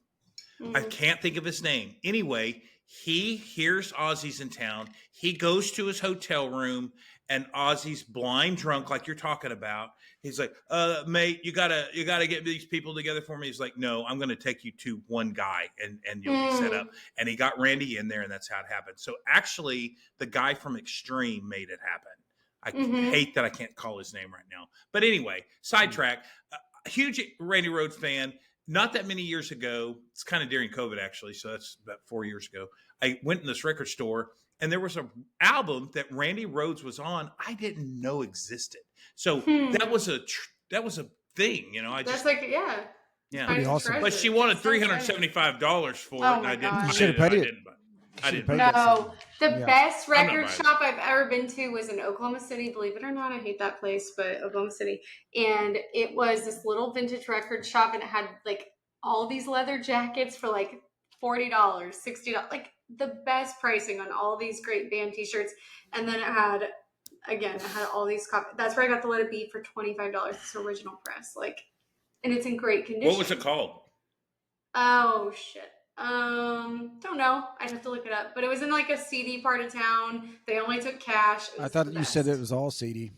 I can't think of his name. Anyway, he hears Ozzy's in town. He goes to his hotel room, and Ozzy's blind drunk, like you're talking about. He's like, mate, you gotta get these people together for me. He's like, no, I'm gonna take you to one guy and you'll be set up. And he got Randy in there, and that's how it happened. So actually, the guy from Extreme made it happen. I hate that I can't call his name right now. But anyway, sidetrack. Huge Randy Rhoads fan. Not that many years ago, it's kind of during COVID actually, so that's about 4 years ago. I went in this record store, and there was an album that Randy Rhoads was on. I didn't know existed. So that was a thing, you know. That's like yeah, pretty awesome. But she wanted $375 for it, and I didn't. You should have paid it. I didn't. No, the best record shop I've ever been to was in Oklahoma City. Believe it or not, I hate that place, but Oklahoma City. And it was this little vintage record shop, and it had like all these leather jackets for like $40, $60, like the best pricing on all these great band t-shirts. And then it had all these copies. That's where I got the Let It Be for $25. It's original press, like, and it's in great condition. What was it called? Oh shit. Don't know. I'd have to look it up. But it was in like a seedy part of town. They only took cash. I thought you said it was all CD.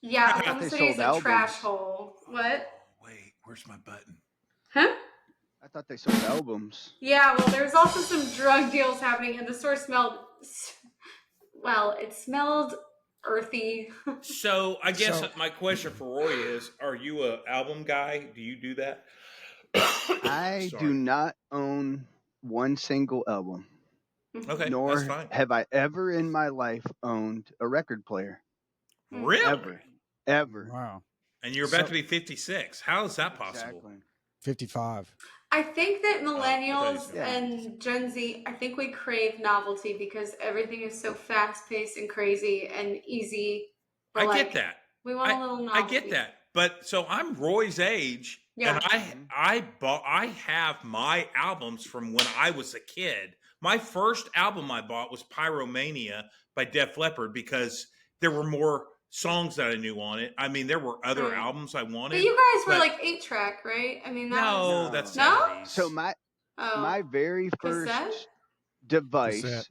Yeah, Oklahoma City is a trash hole. What? Wait, where's my button? Huh? I thought they sold albums. Yeah, well, there's also some drug deals happening, and the store smelled. Well, it smelled earthy. So I guess my question for Roy is: are you an album guy? Do you do that? I do not own one single album. Okay, nor that's fine. have I ever in my life owned a record player. Really? Ever. Wow. And you're about to be 56. How is that possible? Exactly. 55. I think that millennials and Gen Z, I think we crave novelty because everything is so fast-paced and crazy and easy. I get that. We want a little novelty. I get that. But so I'm Roy's age. Yeah. And I have my albums from when I was a kid. My first album I bought was Pyromania by Def Leppard because there were more songs that I knew on it. I mean, there were other albums I wanted. But you guys were like 8-track, right? I mean, that's 70s. No. So my very first device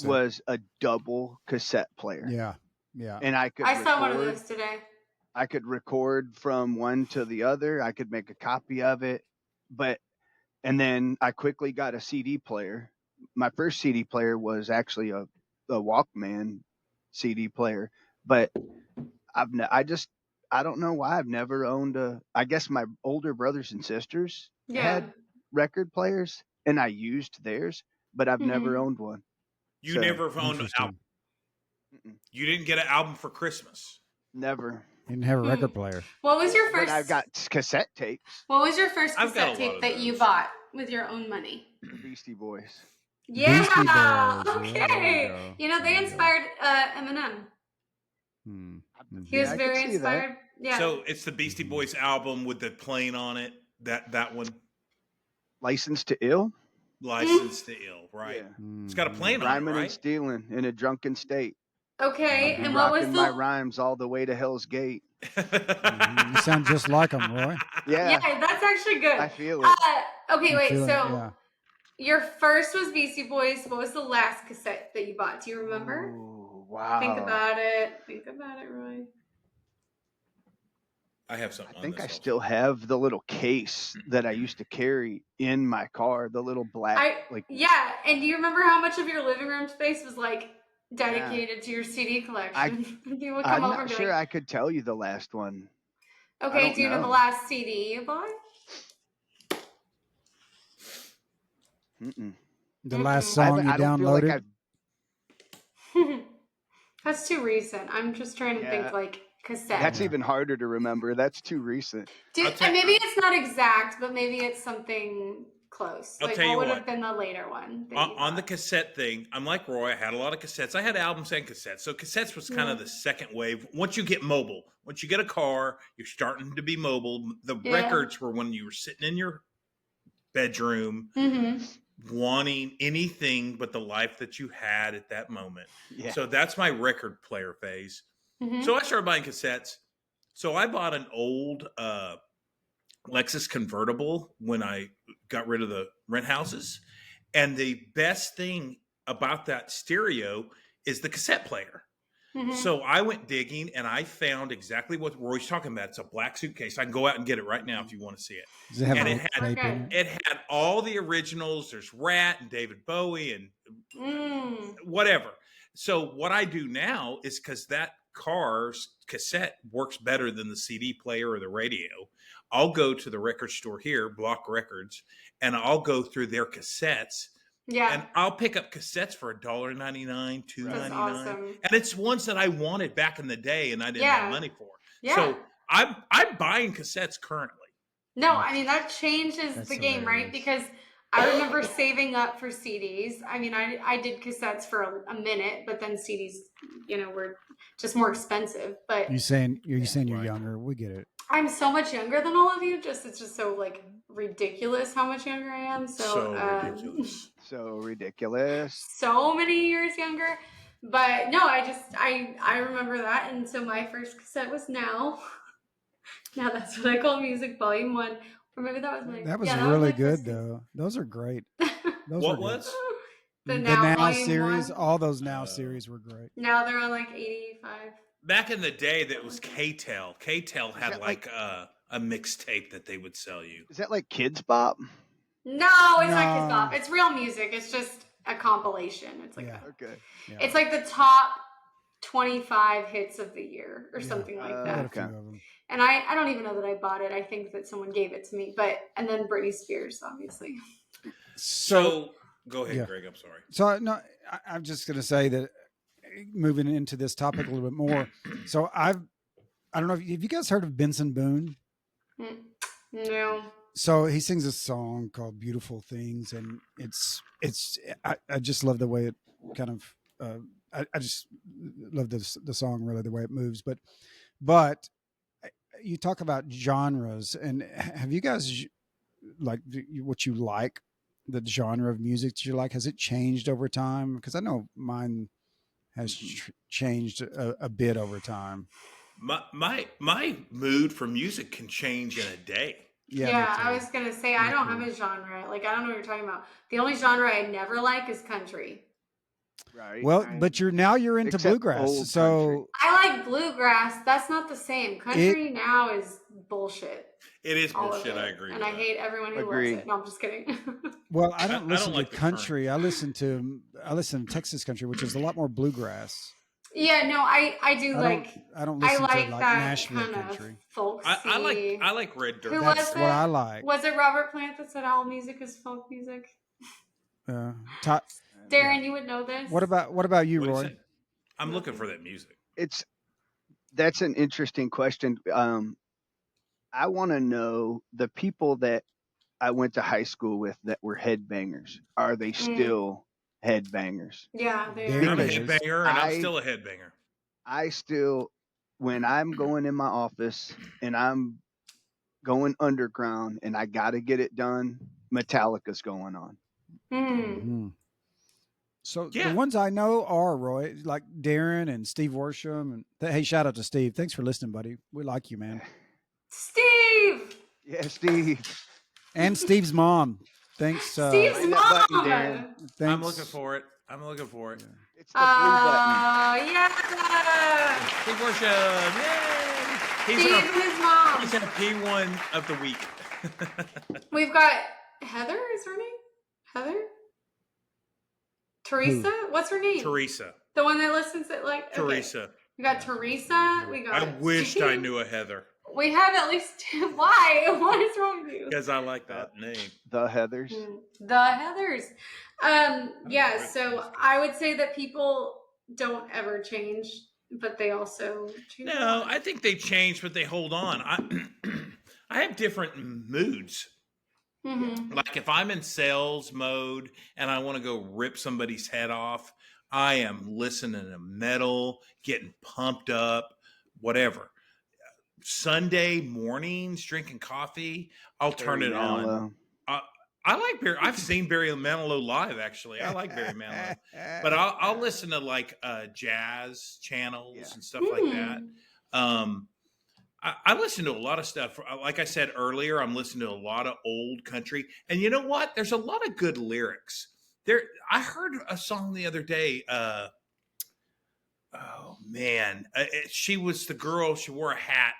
was a double cassette player. Yeah. And I saw one of those today. I could record from one to the other. I could make a copy of it, and then I quickly got a CD player. My first CD player was actually a Walkman CD player, but I don't know why I've never owned I guess my older brothers and sisters had record players, and I used theirs, but I've never owned one. You never owned an album. You didn't get an album for Christmas. Never. You didn't have a record player. What was your first? But I've got cassette tapes. What was your first cassette tape that you bought with your own money? Beastie Boys. Yeah. Beastie Boys. Okay. You know, they inspired Eminem. He was very inspired. Yeah. So it's the Beastie Boys album with the plane on it. That one. License to Ill. License to Ill, right? Yeah. It's got a plane on it, Rhyming right? and stealing in a drunken state. Okay, and what was my rhymes all the way to Hell's Gate? You sound just like them, Roy. Yeah, that's actually good. I feel it. Okay, wait. So your first was Beastie Boys. What was the last cassette that you bought? Do you remember? Ooh, wow. Think about it, Roy. I have something. I think I still have the little case that I used to carry in my car. The little black, Yeah, and do you remember how much of your living room space was like dedicated to your CD collection? I'm not sure I could tell you the last one. Okay, do you know the last CD you bought? The last song you downloaded? That's too recent. I'm just trying to think like cassette. That's even harder to remember. That's too recent. And maybe it's not exact, but maybe it's something close. I'll tell you what would have been the later one? On the cassette thing, I'm like Roy. I had a lot of cassettes. I had albums and cassettes. So cassettes was kind of the second wave. Once you get mobile, once you get a car, you're starting to be mobile. The records were when you were sitting in your bedroom wanting anything but the life that you had at that moment. Yeah. So that's my record player phase. So I started buying cassettes. So I bought an old Lexus convertible when I got rid of the rent houses. And the best thing about that stereo is the cassette player. Mm-hmm. So I went digging and I found exactly what Roy's talking about. It's a black suitcase. I can go out and get it right now if you want to see it. Does it have and it had all the originals. There's Rat and David Bowie and whatever. So what I do now is, because that car's cassette works better than the CD player or the radio, I'll go to the record store here, Block Records, and I'll go through their cassettes. Yeah. And I'll pick up cassettes for $1.99, $2.99. Awesome. And it's ones that I wanted back in the day and I didn't have money for. Yeah. So I'm buying cassettes currently. No, I mean, that changes the game, right? Because I remember saving up for CDs. I mean, I did cassettes for a minute, but then CDs, were just more expensive. But you're saying you're younger. We get it. I'm so much younger than all of you. It's just so ridiculous how much younger I am. So ridiculous. So ridiculous. So many years younger. But no, I remember that. And so my first cassette was Now. Now That's What I Call Music, Volume 1. Or maybe that was my... That was really good, though. Those are great. What was? The Now series. 1. All those Now series were great. Now they're on 85. Back in the day, that was K-Tel. K-Tel had a mixtape that they would sell you. Is that like Kids Bop? No, it's not Kids Bop. It's real music. It's just a compilation. It's it's like the top 25 hits of the year or something like that. Okay. And I don't even know that I bought it. I think that someone gave it to me. And then Britney Spears, obviously. So go ahead, Greg. I'm sorry. So no, I'm just going to say that, moving into this topic a little bit more. So I don't know. Have you guys heard of Benson Boone? No. So he sings a song called "Beautiful Things," and I just love the way it kind of. I just love the song, really, the way it moves. But you talk about genres, and have you guys what you like? The genre of music that you like, has it changed over time? Because I know mine has changed a bit over time. My mood for music can change in a day. Yeah, I was gonna say I don't have a genre. I don't know what you're talking about. The only genre I never like is country. Right. Well, but you're into bluegrass. So country. I like bluegrass. That's not the same. Country now is bullshit. It is bullshit. I agree. And I hate everyone who loves it. No, I'm just kidding. Well, I don't listen to country. I listen to Texas country, which is a lot more bluegrass. Yeah, no, I do I don't listen to that Nashville country. Folksy. I like Red Dirt. That's what I like. Was it Robert Plant that said all music is folk music? Darren, you would know this. What about you, Roy? I'm looking for that music. That's an interesting question. I want to know the people that I went to high school with that were headbangers. Are they still headbangers? Yeah, they are. I'm a headbanger, and I'm still a headbanger. I still, when I'm going in my office and I'm going underground and I got to get it done, Metallica's going on. Mm-hmm. So the ones I know are, Roy, like Darren and Steve Worsham. And hey, shout out to Steve. Thanks for listening, buddy. We like you, man. Steve! Yeah, Steve. And Steve's mom. Thanks. Steve's mom! Thanks. I'm looking for it. Yeah. It's the blue button. Yeah! Steve Worsham. Yay! Steve and his mom. He's in a P1 of the week. We've got Heather, is her name? Heather? Teresa? What's her name? Teresa. The one that listens to Teresa. Okay. We got Teresa. We got. I wished I knew a Heather. We have at least two. Why? What is wrong with you? Because I like that name. The Heathers. The Heathers. Yeah. So I would say that people don't ever change, but they also change. No, I think they change, but they hold on. I have different moods. Mm-hmm. Like if I'm in sales mode and I want to go rip somebody's head off, I am listening to metal, getting pumped up, whatever. Sunday mornings, drinking coffee, I'll turn it on. I like Barry. I've seen Barry Manilow live, actually. I like Barry Manilow. But I'll listen to jazz channels and stuff like that. I listen to a lot of stuff. Like I said earlier, I'm listening to a lot of old country, and you know what? There's a lot of good lyrics there. I heard a song the other day. Oh man, she was the girl. She wore a hat,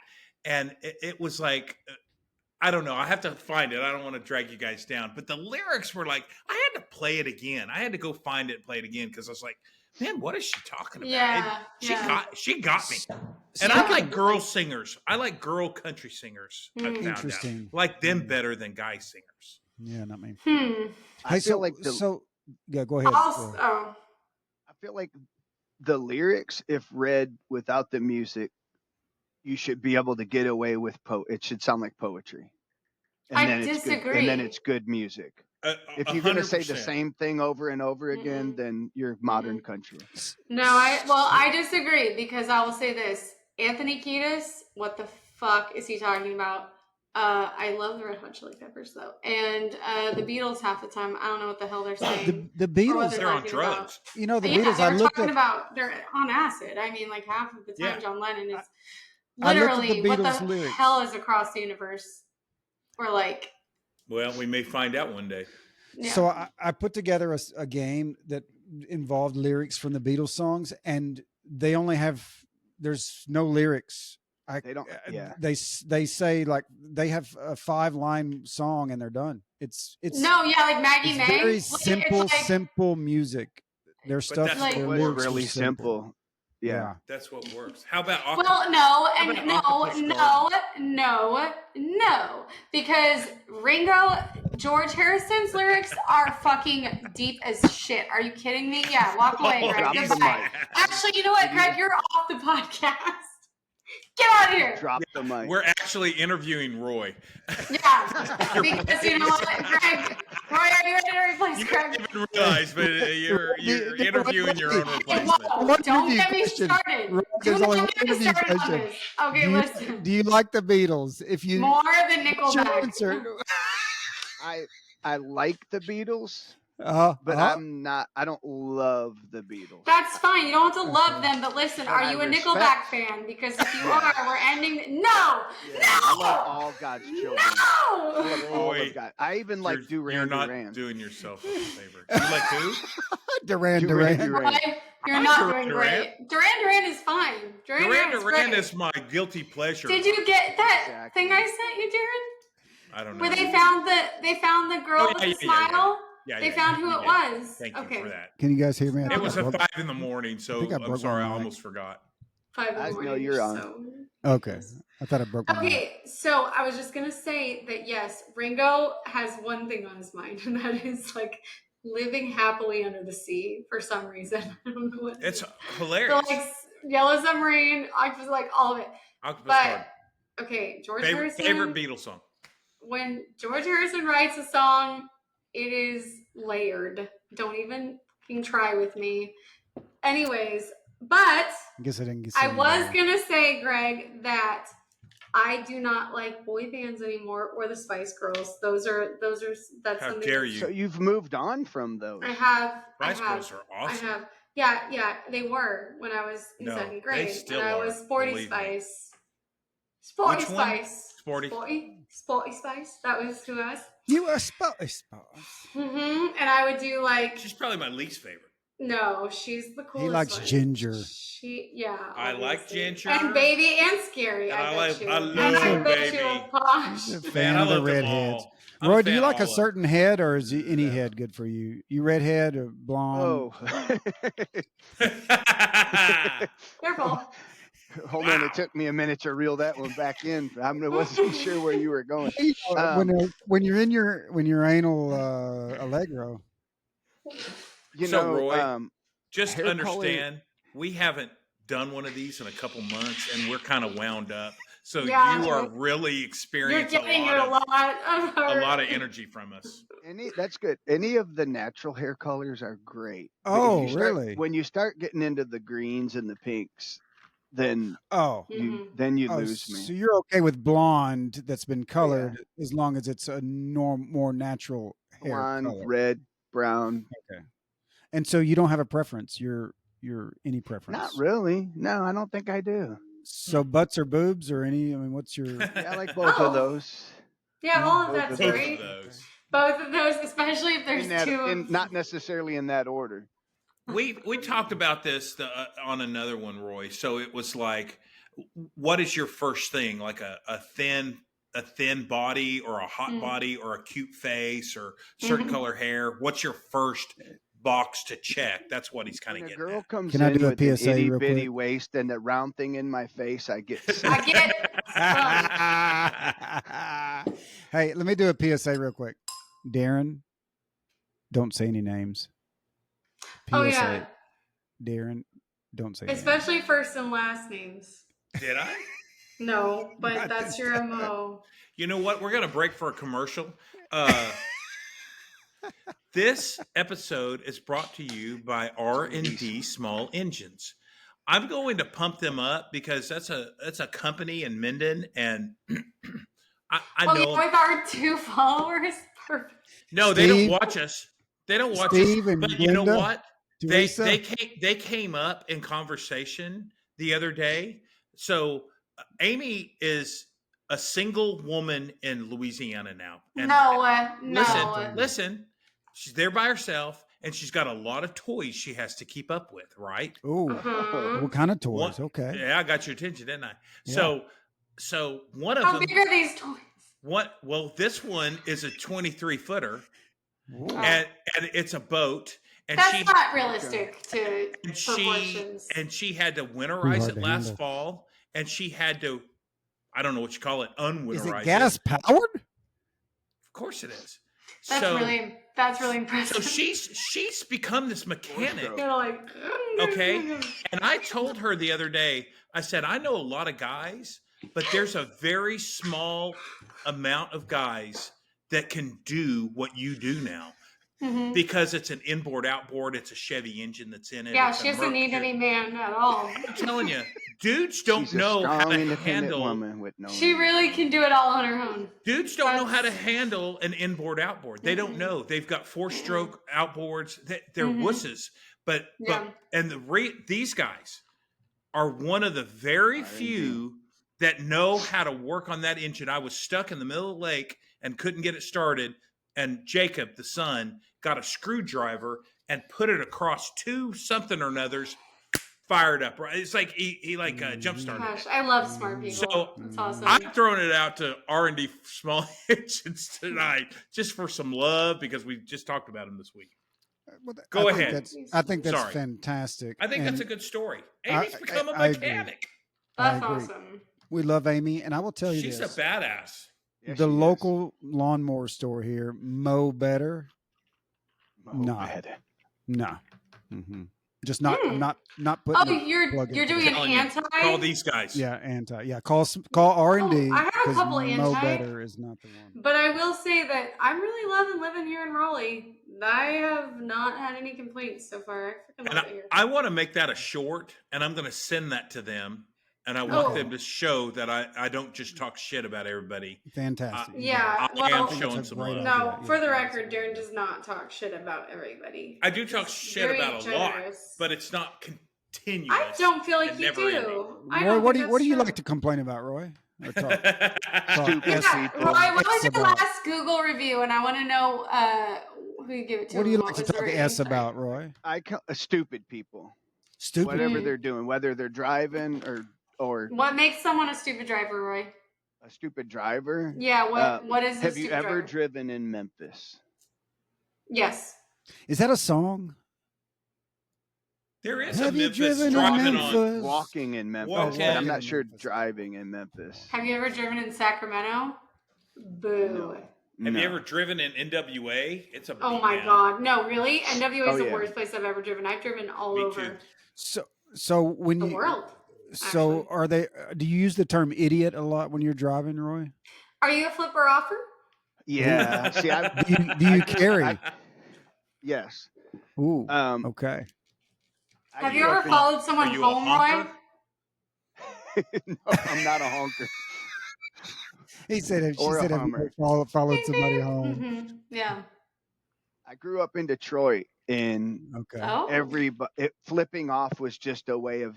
and it was like I don't know. I have to find it. I don't want to drag you guys down, but the lyrics were like I had to play it again. I had to go find it and play it again because I was like, man, what is she talking about? Yeah, She got me. And Yeah. I like girl singers. I like girl country singers. I found out. Interesting. I like them better than guy singers. Yeah, not me. I Hey, feel like yeah, go ahead. Also, I feel like the lyrics, if read without the music, you should be able to get away with it should sound like poetry. And I then it's good. disagree. And then it's good music. If you're going to say the 100%. same thing over and over again, Mm-mm. then you're modern country. No, I disagree because I will say this. Anthony Kiedis, what the fuck is he talking about? I love the Red Hot Chili Peppers though, and the Beatles half the time I don't know what the hell they're saying. The or what Beatles, They're on talking drugs. about. you know, the Yeah, Beatles. I they're looked talking at. about they're on acid. I mean, like half of the time, Yeah. John Lennon is I looked at the literally what Beatles the lyrics. hell is across the universe, or like. Well, we may find out one day. Yeah. So I put together a game that involved lyrics from the Beatles songs, and they only have there's no lyrics. They don't. Yeah. They say like they have a 5-line song and they're done. It's no, yeah, like Maggie it's May. very Like, simple, it's like, simple music. Their stuff, that's what their It was lyrics are really simple. Yeah. That's what works. How about well, no, How and about Octopus no, because George Harrison's lyrics are fucking deep as shit. Are you kidding me? Yeah, walk away, Oh, Greg. drop the Goodbye. mic. Actually, you know what, Greg? You're off the podcast. Get out of here. Drop the mic. We're actually interviewing Roy. Yeah, because you know what, Greg? Roy, are you ready to replace You Greg? didn't even realize, but you're interviewing your own Hey, replacement. whoa, One don't interview get me question. started. Right, Do there's only not one get me interview started on question. this. Okay, listen. Do you like the Beatles? If you More than what's your Nickelback. answer? I like the Beatles, but uh-huh. I don't love the Beatles. That's fine. You don't have to love them, but listen, But are I you a respect- Nickelback fan? Because if you are, we're ending. No! I love all God's children. I No! love all Roy, of God. I even like you're Duran not Duran. doing yourself a favor. You like who? Duran Duran Duran. Duran. You're I like not Duran doing Duran. great. Duran is fine. Duran Duran's Duran great. is my guilty pleasure. Did you get that Exactly. thing I sent you, Darren? I don't know. Where they found the girl with the smile? Yeah, They found who it yeah. was. Thank Okay. you for that. Can you guys hear me? I It think was I at broke- 5 in the morning, so think I I'm broke sorry, my I mic. almost forgot. 5 in the No, morning. you're on. So. Okay, I thought I broke my mic. Okay, so I was just gonna say that yes, Ringo has one thing on his mind, and that is like living happily under the sea for some reason. I don't know what. It's So hilarious. like Yellow Submarine, Octopus, like all of it. Octopus But Garden. okay, George Favorite Harrison. Beatles song. When George Harrison writes a song, it is layered. Don't even fucking try with me. Anyways, but I guess I didn't get. I was gonna say, Greg, that I do not like boy bands anymore or the Spice Girls. That's How something. dare you? So you've moved on from those. I have. Spice Girls are awesome. I have. Yeah, they were when I was in No, second they grade, still and I are, was Sporty believe me. Spice. Sporty Which one? Spice. Sporty. Sporty Spice. That was who I was. You are Spice. And I would do like. She's probably my least favorite. No, she's the coolest. He likes one. ginger. I like obviously. ginger. And baby and scary. And I bet like- you. I And love bet Baby. you a posh. He's a Man, fan I of the love them redheads. all. I'm a Roy, do you fan like of a all of certain head, or is any Yeah. head good for you? You redhead or blonde? Oh. them. Careful. Hold on, it took me a minute to reel that one back in. I wasn't sure where you were going. When you're in your anal allegro. You So, know, Roy, Just hair understand, we haven't done one of these in a couple months, and we're kind of wound up. So Yeah. you are really You're experiencing getting a a lot a lot of energy from us. that's good. Any of the natural hair colors are great. But if Oh, you start- really? When you start getting into the greens and the pinks, then Oh, you Mhm. lose me. so you're okay with blonde that's been colored as long as it's a more natural hair Blonde, color. red, brown. Okay. And so you don't have a preference. You're any preference? Not really. No, I don't think I do. So butts or boobs or any? I mean, what's your? Yeah, I like both of those. Yeah, all of Both that's of Both great. of those. Both of those, especially if there's In that, two of in not necessarily in that order. We talked about this on another one, Roy. So it was like, what is your first thing? Like a thin body or a hot body or a cute face or certain color hair? What's your first box to check? That's what he's kind When of a getting girl at. comes Can I in do a with an PSA itty real bitty quick? waist and the round thing in my face, I get sick. I get it. Hey, let me do a PSA real quick. Darren, don't say any names. PSA. Oh yeah, Darren, don't say any names. especially first and last names. Did I? No, but Not that's this your time. MO. You know what? We're gonna break for a commercial. This episode is brought to you by R&D Small Engines. I'm going to pump them up because that's a company in Minden, and I know. With our 2 followers, perfect. No, Steve, they don't watch us. They don't watch us. Steve and But you know Glenda, what? Teresa. They came up in conversation the other day. So Amy is a single woman in Louisiana now. And No. listen, she's there by herself, and she's got a lot of toys she has to keep up with, right? Oh, Mhm. what kind of toys? Okay. Yeah, I got your attention, didn't I? Yeah. So one of How them. big are these toys? What? Well, this one is a 23 footer, Ooh. and it's a boat, and That's not realistic to and proportions. she had to Too winterize hard it to last handle. fall, and she had to, I don't know what you call it, unwinterize Is it gas powered? Of course it is. That's really impressive. So she's become this mechanic. You're like, Okay. And I told her the other day, I said, I know a lot of guys, but there's a very small amount of guys that can do what you do now. Mhm. Because it's an inboard outboard, it's a Chevy engine that's in it. Yeah, it's she doesn't need Mercury. any man at all. I'm telling you, dudes don't She's a know how strong, to independent handle. woman with no. She really can do it all on her own. Dudes don't know how to handle an inboard outboard. They don't know. They've got 4-stroke outboards. They're wusses. But these guys are one of the very few that know how to work on that engine. I was stuck in the middle of the lake and couldn't get it started. And Jacob, the son, got a screwdriver and put it across 2 something or another's, fired up. Right? It's like he jump started. Gosh, I love smart people. So that's awesome. I'm throwing it out to R&D Small Engines tonight just for some love because we just talked about him this week. Well, Go ahead. I think that's Sorry. fantastic. I think that's a good story. Amy's become a I agree. mechanic. That's I agree. awesome. We love Amy, and I will tell you She's this. a badass. Yeah, The local lawnmower store here, Mow Better. No. No. Mm-hmm. Just not putting. Oh, you're doing an anti. Call these guys. Yeah, anti. Yeah, call R&D. I have a couple Mow anti. Better is not the one. But I will say that I'm really loving living here in Raleigh. I have not had any complaints so far. I freaking love it here. I want to make that a short, and I'm going to send that to them. And I want them to show that I don't just talk shit about everybody. Fantastic. Yeah, I am showing some love. No, for the record, Darren does not talk shit about everybody. I do talk shit about a lot, but it's not continuous. I don't feel like you do. Roy, what do you like to complain about, Roy? Or talk Stupid people. Roy, what was your last Google review? And I want to know who you give it to. What do you like to talk S about, Roy? Stupid people. Stupid. Whatever they're doing, whether they're driving or what makes someone a stupid driver, Roy? A stupid driver? Yeah, what is a have stupid you ever driver? driven in Memphis? Yes. Is that a song? There is Have a you Memphis driven in driving Memphis? on. Walking in Memphis. Walking But I'm in not sure Memphis. driving in Memphis. Have you ever driven in Sacramento? Boo. Have you ever driven in NWA? It's a Oh my God. No, really? NWA is the yeah. worst place I've ever driven. I've driven all Me over too. So when the you world. So actually. are they? Do you use the term idiot a lot when you're driving, Roy? Are you a flipper offer? Yeah. See, Do you carry? Yes. Ooh. Um, Okay. Have you ever followed someone Are you a home, Roy? honker? No, I'm not a honker. He said. She Or a said, "Have you Hummer. ever followed somebody home?" Mm-hmm. Yeah. I grew up in Detroit, and Okay. Oh. flipping off was just a way of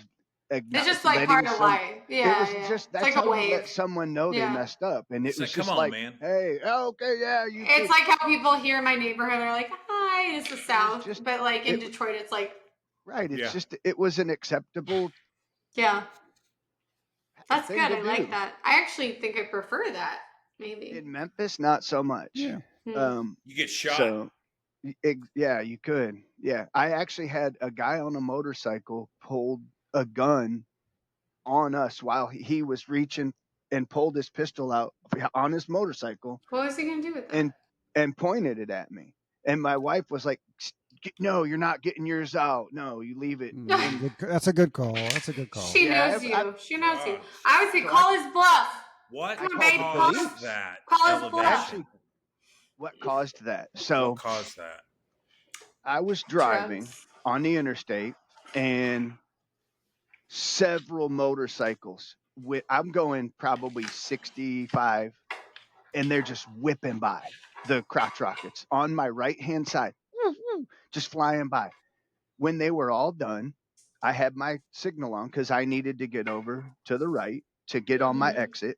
It's just like part of life. Yeah, it was yeah. just It's that's like how a you let wave. someone know they Yeah. messed up, and it It's was like, just come on, like, man. hey, okay, yeah, you. It's like how people here in my neighborhood are like, "Hi, it's the South," just- but like in it- Detroit, it's like, Right. It's Yeah. just it was an acceptable yeah, that's thing good. to I do. like that. I actually think I prefer that. Maybe. In Memphis, not so much. Yeah. You get shot. So, yeah, you could. Yeah, I actually had a guy on a motorcycle pulled a gun on us while he was reaching and pulled his pistol out on his motorcycle What was he gonna do with that? and pointed it at me. And my wife was like, "No, you're not getting yours out. No, you leave it." That's a good call. That's a good call. She Yeah, knows you. She knows you. gosh. I would say So call his bluff. What Come on, called baby. the Call police. his, that call his elevation? bluff. Actually, what caused that? So What caused that? I was driving Drugs. on the interstate and several motorcycles. I'm going probably 65, and they're just whipping by the crotch rockets on my right hand side, just flying by. When they were all done, I had my signal on because I needed to get over to the right to get on my Mhm. exit.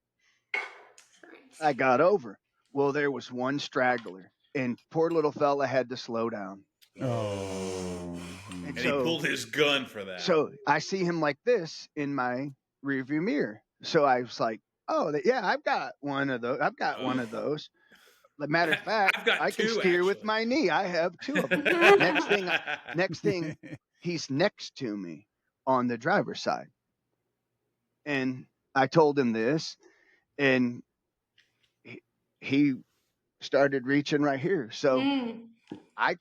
I got over. Well, there was one straggler, and poor little fella had to slow down. Oh. And so, he pulled his gun for that. So I see him like this in my rearview mirror. So I was like, "Oh, yeah, I've got one of those. I've got one of those." As a matter of fact, I've got I can two, steer with actually. my knee. I have two of them. Next thing, he's next to me on the driver's side, and I told him this, and he started reaching right here. So I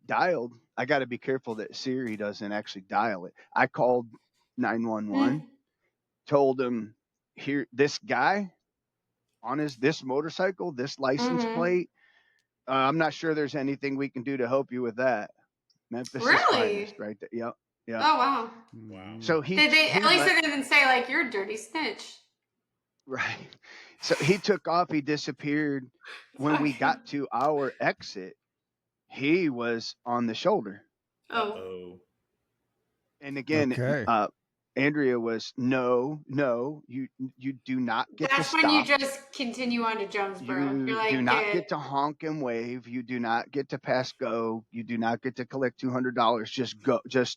dialed. I got to be careful that Siri doesn't actually dial it. I called 911, told him, here, this guy on this motorcycle, this license plate. I'm not sure there's anything we can do to help you with that. Memphis is finest, right there. Yep. Oh wow. Wow. So Did they at least they didn't say like you're a dirty snitch? Right. So he took off. He disappeared. When we got to our exit, he was on the shoulder. Oh. And again, Okay. Andrea was no, you do not get That's to when stop. you just continue on to Jonesboro. You You're like, do not get to honk and wave. You do not get to pass go. You do not get to collect $200. Just go. Just.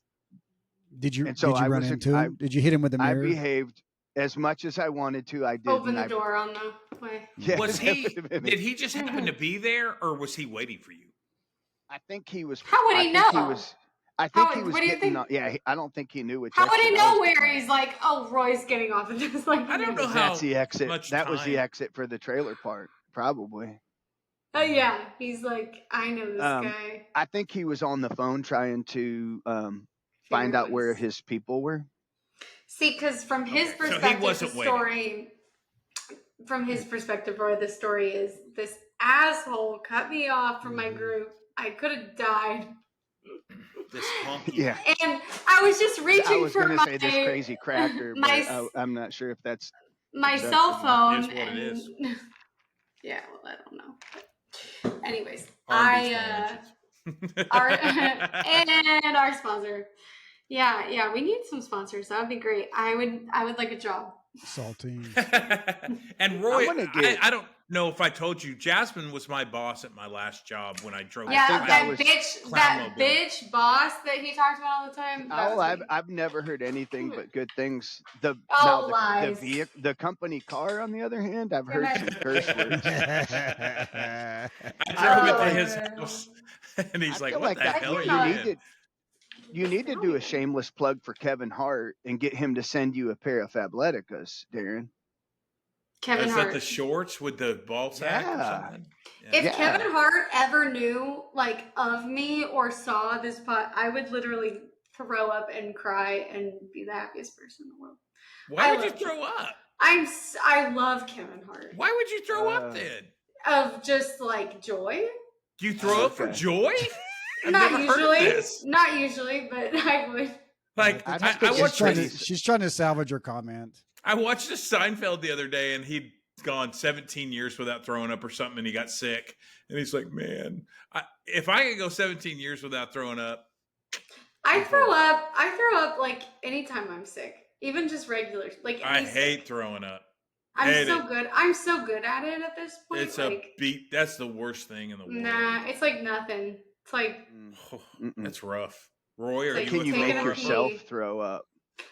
Did you And so did you I run was. into him? Did you hit him with a I mirror? behaved as much as I wanted to. I did. Open the door on the way. Yeah, Was he? Did he just happen to be there, or was he waiting for you? I think he was. How would he know? I think he was what do you getting. think? Yeah, I don't think he knew which. How would he exit know where he's like? Oh, Roy's getting off, and just like I don't know how. That's the exit. Much That was the time. exit for the trailer park, probably. Oh yeah, he's like, I know this guy. I think he was on the phone trying to find out where his people were. See, because from his perspective, the story. From his perspective, Roy, the story is this asshole cut me off from my group. I could have died. This honky. Yeah. And I was just reaching I was for gonna my say this crazy cracker, but I'm not sure if that's my cell phone. It is what it is. Yeah, well, I don't know. Anyways, R&B and our sponsor. Yeah, we need some sponsors. That would be great. I would like a job. Saltine. And Roy, I don't know if I told you, Jasmine was my boss at my last job when I drove. Yeah, that bitch boss that he talks about all the time. Oh, I've never heard anything but good things. The company car, on the other hand, I've heard some curse words. I drove it to his house, and he's like, "What the hell are you doing?" You need to do a shameless plug for Kevin Hart and get him to send you a pair of Fableticas, Darren. Kevin Hart. Is that the shorts with the ball sack or something? Yeah. If Kevin Hart ever knew of me or saw this pot, I would literally throw up and cry and be the happiest person in the world. Why would you throw up? I love Kevin Hart. Why would you throw up then? Of just joy. Do you throw up for joy? Not usually, but I would. I watched she's trying to salvage her comment. I watched a Seinfeld the other day, and he'd gone 17 years without throwing up or something, and he got sick. And he's like, "Man, if I could go 17 years without throwing up, I throw up like anytime I'm sick, even just regular. Like I hate throwing up. I'm so good. I'm so good at it at this point. It's like, a beat. That's the worst thing in the world. Nah, it's like nothing. It's like that's rough. Roy, are like, you? Can you make yourself throw up?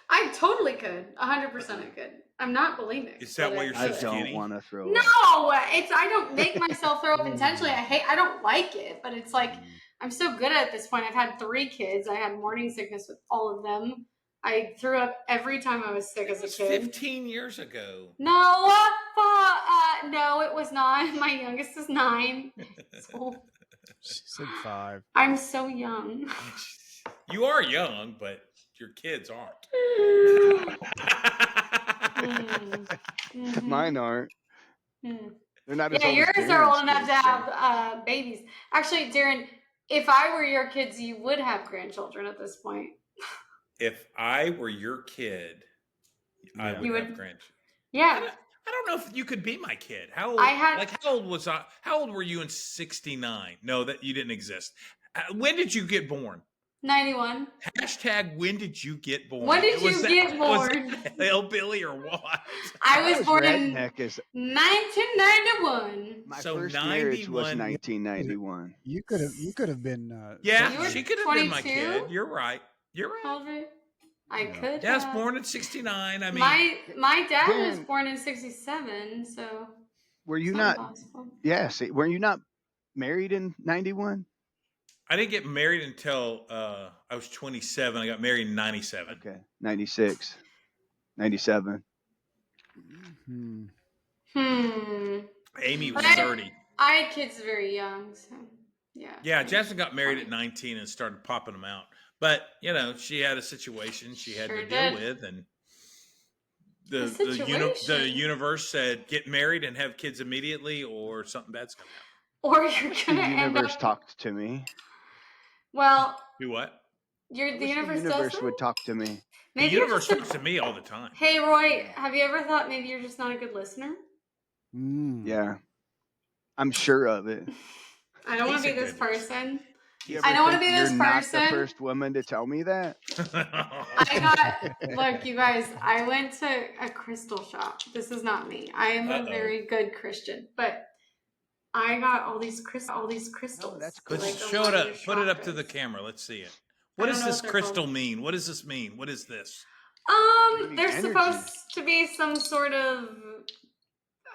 I totally could. 100% I could. I'm not bulimic. Is that why you're so skinny? I don't want to throw up. No, I don't make myself throw up intentionally. I don't like it, but it's like I'm so good at this point. I've had 3 kids. I had morning sickness with all of them. I threw up every time I was sick as a kid. 15 years ago. No, no, it was not. My youngest is 9. So, she's like 5. I'm so young. You are young, but your kids aren't. Mine aren't. They're not. Yeah, yours are old enough to have babies. Actually, Darren, if I were your kids, you would have grandchildren at this point. If I were your kid, I would have grandchildren. Yeah. I don't know if you could be my kid. How old? How old was I? How old were you in '69? No, that you didn't exist. When did you get born? 91. Hashtag when did you get born? When did you get born? Was that hillbilly or what? I was born in 1991. My first marriage was 1991. You could have been. Yeah, she could have been my kid. You're right. You're right. I could. Yeah, I was born in '69. I mean, my dad was born in '67. So were you not? Yes. Yeah, were you not married in '91? I didn't get married until I was 27. I got married in '97. Okay, 96, 97. Amy was 30. I had kids very young, so yeah. Yeah, Jasmine got married at 19 and started popping them out. But, she had a situation she had to deal with, and the universe said, get married and have kids immediately, or something bad's going to happen. Or you're going to end up... The universe talked to me. Well... Do what? The universe would talk to me. The universe talks to me all the time. Hey, Roy, have you ever thought maybe you're just not a good listener? Yeah. I'm sure of it. I don't want to be this person. I don't want to be this person. You're not the first woman to tell me that. Look, you guys, I went to a crystal shop. This is not me. I am a very good Christian, but I got all these crystals. No, that's cool. Let's show it up. Put it up to the camera. Let's see it. What does this crystal mean? What does this mean? What is this? They're supposed to be some sort of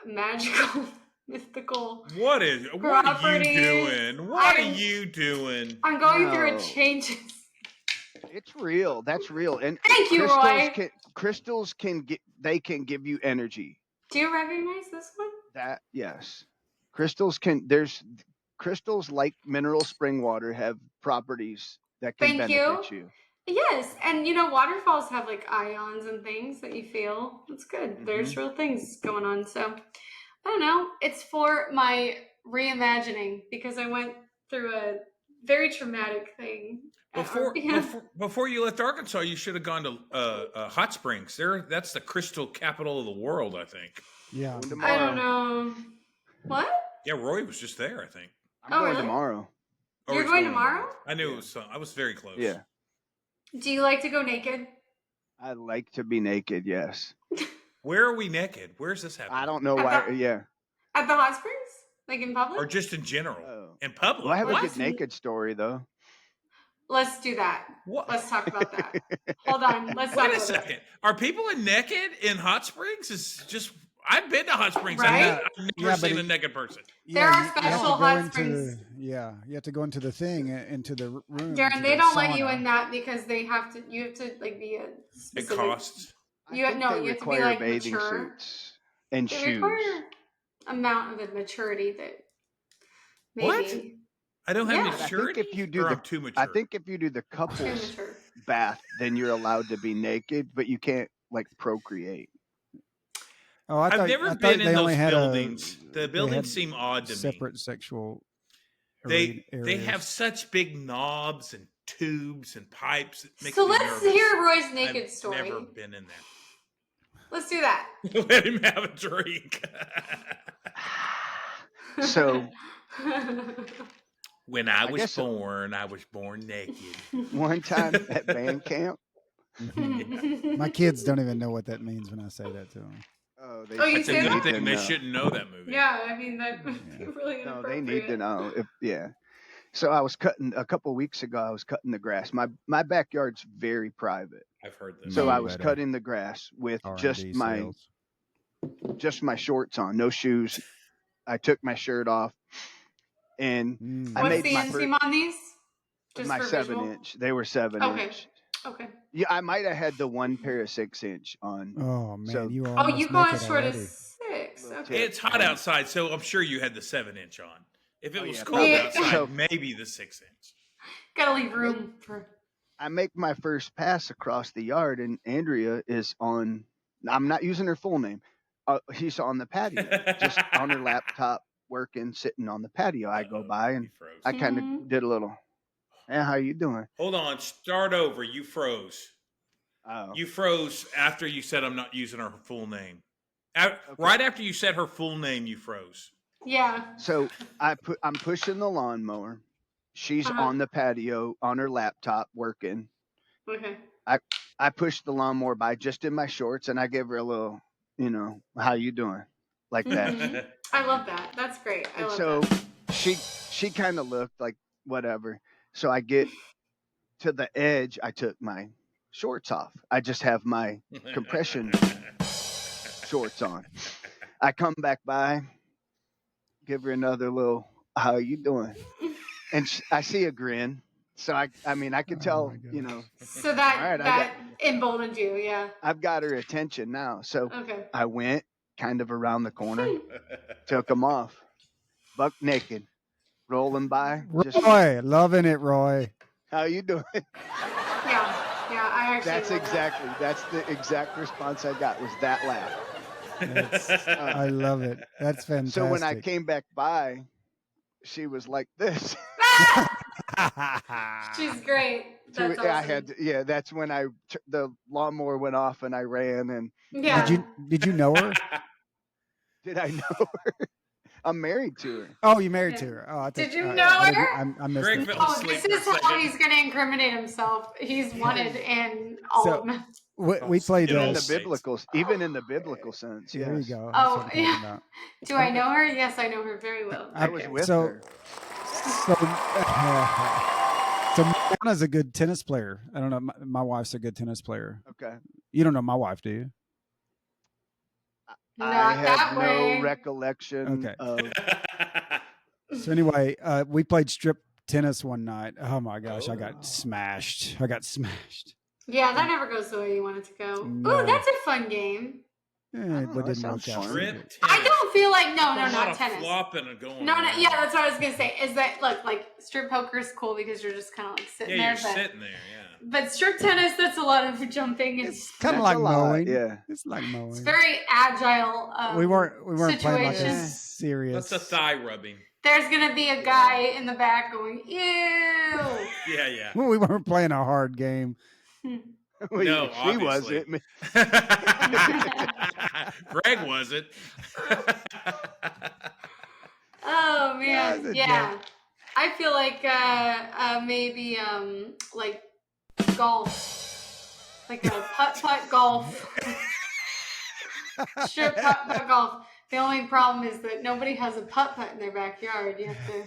magical, mystical. What are you doing? What are you doing? I'm going through a change. It's real. That's real. And thank you, Roy. Crystals can give you energy. Do you recognize this one? Yes. Crystals like mineral spring water have properties that can benefit you. Yes, and waterfalls have like ions and things that you feel. It's good. Mm-hmm. There's real things going on. So I don't know. It's for my reimagining because I went through a very traumatic thing. Before you left Arkansas, you should have gone to Hot Springs. That's the crystal capital of the world, I think. Yeah. I don't know. What? Yeah, Roy was just there, I think. I'm going tomorrow. You're going tomorrow? I knew it was. I was very close. Yeah. Do you like to go naked? I like to be naked. Yes. Where are we naked? Where's this happening? I don't know why. Yeah. At the hot springs, like in public, or just in general? In public. Well, I have a good naked story though. Let's do that. What? Let's talk about that. Hold on. Let's wait a second. Are people naked in hot springs? Is just. I've been to hot springs. Right? I've never seen a naked person. There are special hot springs. You have to go into the thing, into the room. Darren, they don't let you in that because you have to like be a specific. It costs. You have to be like bathing mature. Suits and shoes. Require amount of maturity that maybe. What? I don't have maturity. I think if you do I'm too mature. I think if you do the couples bath, then you're allowed to be naked, but you can't like procreate. Oh, I've never been in those buildings. The buildings seem odd to me. Separate sexual. They have such big knobs and tubes and pipes. It makes so me let's nervous. hear Roy's naked story. I've never been in there. Let's do that. Let him have a drink. So When I was born naked. One time at band camp. My kids don't even know what that means when I say that to them. Oh, That's a good thing. They shouldn't know that movie. Yeah, I mean that would be really inappropriate. No, they need to know. So I was cutting a couple weeks ago. I was cutting the grass. My backyard's very private. I've heard this. So I was cutting the grass with just my shorts on, no shoes. I took my shirt off, and I What's made the inseam on these? Just my for 7-inch. They were 7-inch. Okay. Yeah, I might have had the one pair of 6-inch on. Oh man, so, you are. Oh, you go as short as 6. Okay. It's hot outside, so I'm sure you had the 7-inch on. If it was cold outside, maybe the 6-inch. Gotta leave room for. I make my first pass across the yard, and Andrea is on. I'm not using her full name. He's on the patio, just on her laptop, working, sitting on the patio. I go by, and I kind of did a little. Hey, how you doing? Hold on. Start over. You froze. Oh. You froze after you said I'm not using her full name. Right after you said her full name, you froze. Yeah. So I'm pushing the lawnmower. She's on the patio on her laptop working. Okay. I pushed the lawnmower by just in my shorts, and I give her a little, how you doing, like that. I love that. That's great. I love so that. she kind of looked like whatever. So I get to the edge. I took my shorts off. I just have my compression shorts on. I come back by, give her another little, how you doing? And I see a grin. So I could tell, So that emboldened you, yeah. I've got her attention now. So I went kind of around the corner, took them off, buck naked, rolling by. Roy, loving it, Roy. How you doing? Yeah, I actually. That's the exact response I got was that laugh. I love it. That's fantastic. So when I came back by, she was like this. She's great. That's awesome. That's when the lawnmower went off and I ran and. Yeah. Did you know her? Did I know her? I'm married to her. Oh, you married to her. Oh, did you know her? I missed it. Oh, this is how he's going to incriminate himself. He's wanted in all of them. We played even in the biblical sense. There you go. Oh, yeah. Do I know her? Yes, I know her very well. I was with her. So Mariana's a good tennis player. I don't know. My wife's a good tennis player. Okay. You don't know my wife, do you? I have no recollection of. So anyway, we played strip tennis one night. Oh my gosh, I got smashed. Yeah, that never goes the way you want it to go. No. Ooh, that's a fun game. It didn't work out. I don't feel like not tennis. Flopping and going. No, yeah, that's what I was gonna say. Is that look like strip poker is cool because you're just kind of like sitting there. Sitting there, yeah. But strip tennis, that's a lot of jumping. It's kind of like mowing. Yeah, it's like mowing. It's very agile. We weren't playing like a serious. That's a thigh rubbing. There's gonna be a guy in the back going, "Ew." Yeah. Well, we weren't playing a hard game. No, she wasn't. Greg wasn't. Oh man, yeah. I feel like maybe like golf, like a putt golf, strip putt golf. The only problem is that nobody has a putt in their backyard. You have to.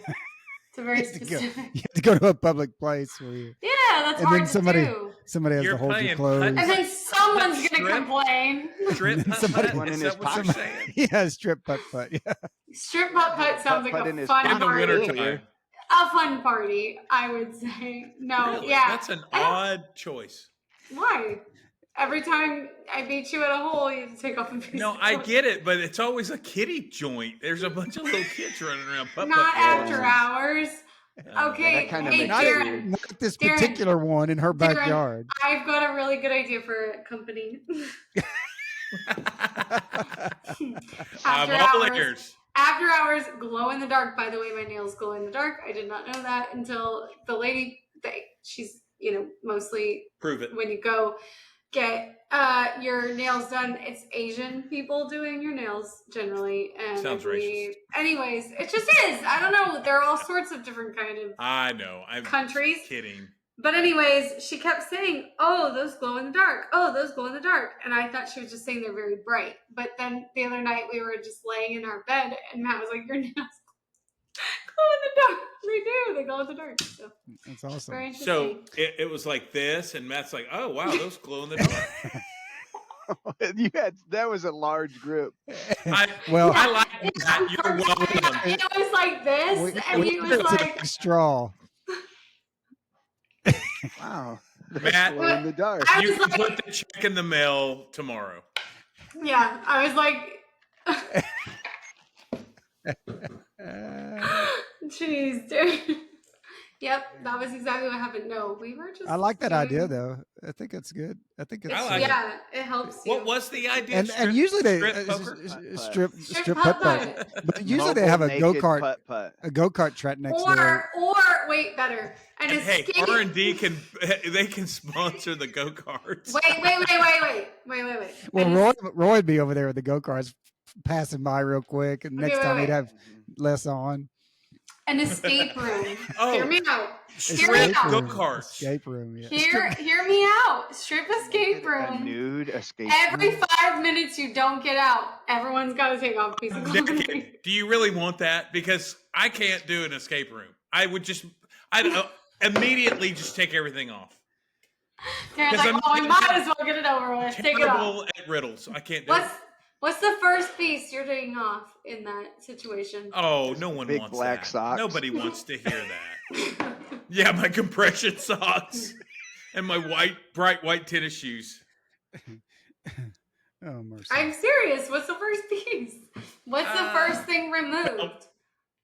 It's a very specific. You have to go to a public place where you. Yeah, that's hard to do. Somebody has to hold your clothes. And then someone's going to complain. Strip putt in his pocket. Yeah, strip putt. Yeah. Strip putt sounds like a fun party. A fun party, I would say. No, really? Yeah. That's an odd choice. Why? Every time I beat you at a hole, you have to take off a piece. No, I get it, but it's always a kiddie joint. There's a bunch of little kids running around. Not after hours. Okay, hey, Darren. Not this particular one in her backyard. I've got a really good idea for a company. After hours, glow in the dark. By the way, my nails glow in the dark. I did not know that until the lady. She's mostly prove it when you go get your nails done. It's Asian people doing your nails generally, and Sounds I believe, racist. anyways, it just is. I don't know. There are all sorts of different kind of I know. I'm countries. kidding. But anyways, she kept saying, "Oh, those glow in the dark. Oh, those glow in the dark." And I thought she was just saying they're very bright. But then the other night we were just laying in our bed, and Matt was like, "Your nails glow in the dark." They do. They glow in the dark. So That's awesome. very interesting. So it was like this, and Matt's like, "Oh wow, those glow in the dark." That was a large group. I like that. You're welcome. It was like this, and he was like, straw. Wow. Matt, glow in the dark. You can put the check in the mail tomorrow. Yeah, I was like, jeez, dude. Yep, that was exactly what happened. No, we were just. I like that idea though. I think it's good. I think it's. I like yeah, it helps you. What was the idea? And usually they strip putt putt. But usually they have a go-kart track next door. Or wait, better. And hey, R&D can sponsor the go-karts. Wait. Well, Roy would be over there with the go-karts passing by real quick, and next time he'd have less on. An escape room. Oh, hear me out. Go-karts. Escape room. Yeah. Hear me out. Strip escape room. A nude escape Every room. 5 minutes you don't get out, everyone's got to take off a piece of clothing. Do you really want that? Because I can't do an escape room. I'd immediately just take everything off. They're like, I might as well get it over with. Take it off. Terrible at riddles. I can't do it. What's the first piece you're taking off in that situation? Oh, no one Big wants black that. socks. Nobody wants to hear that. Yeah, my compression socks and my bright white tennis shoes. Oh, mercy. I'm serious. What's the first piece? What's the first thing removed?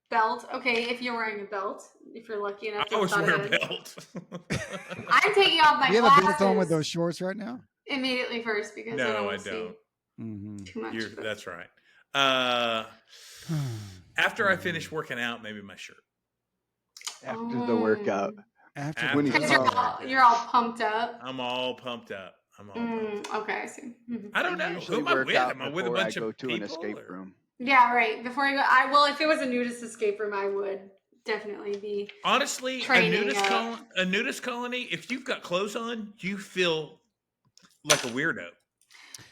Belt. Okay, if you're wearing a belt, if you're lucky enough to I always wear a belt. I'm taking off my glasses. You have a belt on with those shorts right now? Immediately first because I don't. Mm-hmm. Too much. That's right. After I finish working out, maybe my shirt. After the workout. Because you're all pumped up. I'm all pumped up. Okay, I see. Mm-hmm. I don't know. Who am I with? Am I with a bunch of people? An escape room. Yeah, right. Before I go, well, if it was a nudist escape room, I would definitely be. Honestly, a nudist colony. If you've got clothes on, you feel like a weirdo.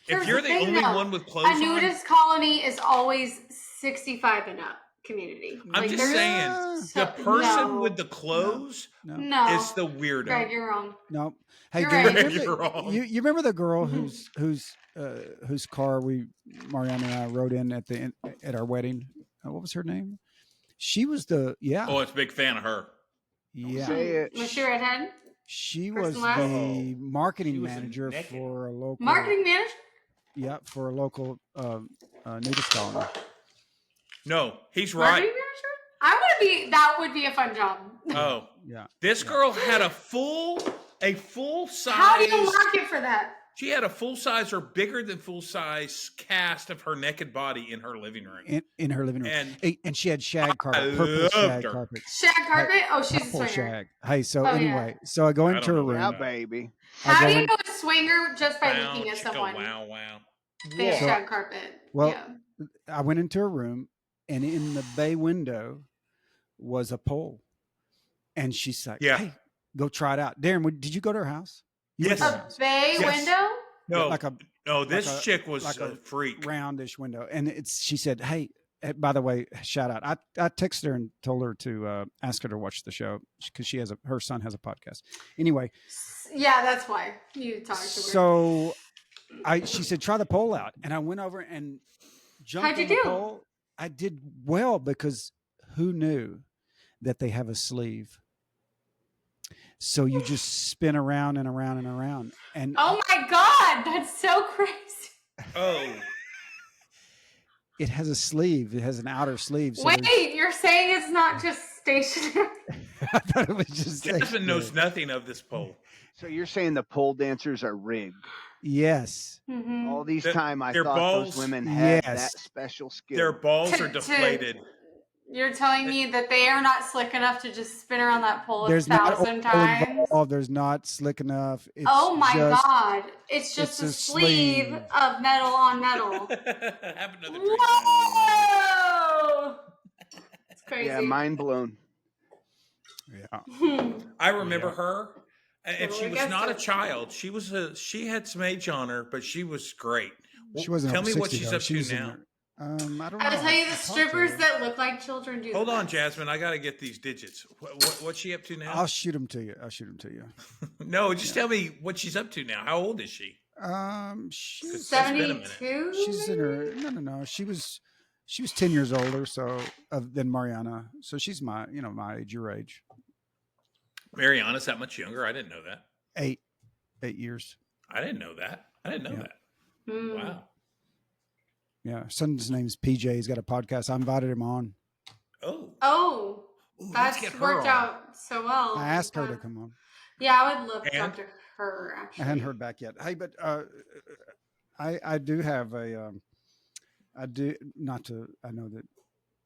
If you're the only one with clothes on, a nudist colony is always 65 and up community. I'm just saying, the person with the clothes is the weirdo. Greg, you're wrong. No. Hey, you're wrong. You remember the girl whose car Mariana and I rode in at our wedding? What was her name? She was Oh, I was a big fan of her. Yeah. Was she redhead? She was the marketing manager for a local. Marketing manager? Yeah, for a local nudist colony. No, he's marketing right. Manager? That would be a fun job. Oh, yeah. This girl had a full size. How do you market for that? She had a full size or bigger than full size cast of her naked body in her living room. In her living room, and she had shag carpet, purple shag carpet. Shag carpet? Oh, she's a swinger. Shag. Hey, so anyway, so I go into her room. Yeah, baby. How do you know a swinger just by looking at someone? Wow. They have shag carpet. Well, I went into her room, and in the bay window was a pole, and she's like, "Hey, go try it out." Darren, did you go to her house? Yes. A bay window? No, this chick was like a freak. Roundish window, and she said, "Hey, by the way, shout out." I texted her and told her to ask her to watch the show because her son has a podcast. Anyway, yeah, that's why you talked to her. So she said, "Try the pole out," and I went over and jumped on the pole. I did well because who knew that they have a sleeve? So you just spin around and around and around. And oh my God, that's so crazy. Oh. It has a sleeve. It has an outer sleeve. So wait, you're saying it's not just stationary? I thought it was just Jasmine knows nothing of this pole. So you're saying the pole dancers are rigged? Yes. Mm-hmm. All these time I thought those women had that special skill. Their balls are deflated. You're telling me that they are not slick enough to just spin around that pole There's 1,000 times? involved. There's not slick enough. It's oh my just, God. It's just a sleeve of metal on metal. Have another drink. Whoa! It's crazy. Yeah, mind blown. Yeah. I remember her, and she was not a it. child. She had some age on her, but she was great. She wasn't Tell over me 60, what she's though. up She to was in now. her- I don't know. I will tell you, the I'll talk to strippers her. that look like children do. Hold the on, best. Jasmine. I got to get these digits. What's she up to now? I'll shoot them to you. No, just tell me what she's up to now. How old is she? She's It's been a minute. 72. she's in her no. She was 10 years older than Mariana. So she's my age, your age. Mariana's that much younger? I didn't know that. 8 years. I didn't know that. That. Mm. Wow. Yeah, son's name's PJ. He's got a podcast. I invited him on. Oh, Ooh, let's that's get her worked on. out so well. I asked her to come on. Yeah, I would love to And? talk to her. Actually, I hadn't heard back yet. Hey, but I do have I know that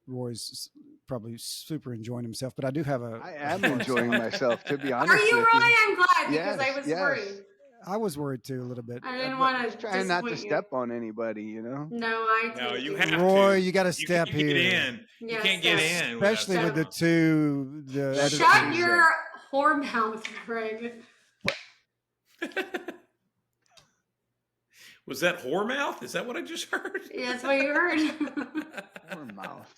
Roy's probably super enjoying himself, but I do have a. I am enjoying myself, to be honest Are you, with Roy? you. I'm glad because I Yes, was yes. worried. I was worried too a little bit. I didn't but want to Just trying not to step on anybody, you know? No, I No, didn't you do have that. Roy, to. you got to You step can't here. get in. You Yes, can't get yes. in. Especially with the two. That's Shut what she your whore mouth, Greg. Was that whore mouth? Is that what I just heard? Yeah, that's what you heard. Or mouth.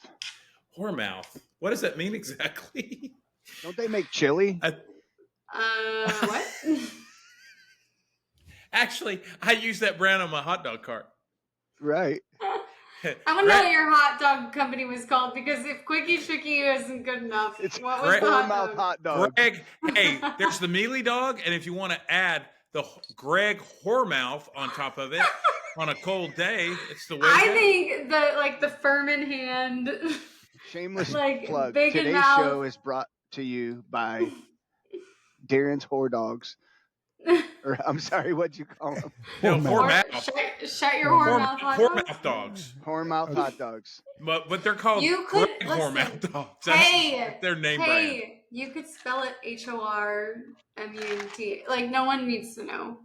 Whore mouth. What does that mean exactly? Don't they make chili? What? Actually, I use that brand on my hot dog cart. Right. I want to know what your hot dog company was called because if Quickie Tricky isn't good enough, It's what was the Whore hot mouth dog? hot dog. Greg, hey, there's the mealy dog, and if you want to add the Greg Whoremouth on top of it on a cold day, it's the way. I think the firm in hand. Shameless Like, plug. big in Today's mouth. show is brought to you by Darren's Whore Dogs. Or I'm sorry, what'd you call them? No, Whore Whoremouth. Shut your whore mouth hot dogs. Whoremouth dogs. Whore mouth hot dogs. But they're called You could- Greg listen. Whoremouth dogs. That's Hey, their name brand. hey, you could spell it HORMUNT. Like no one needs to know.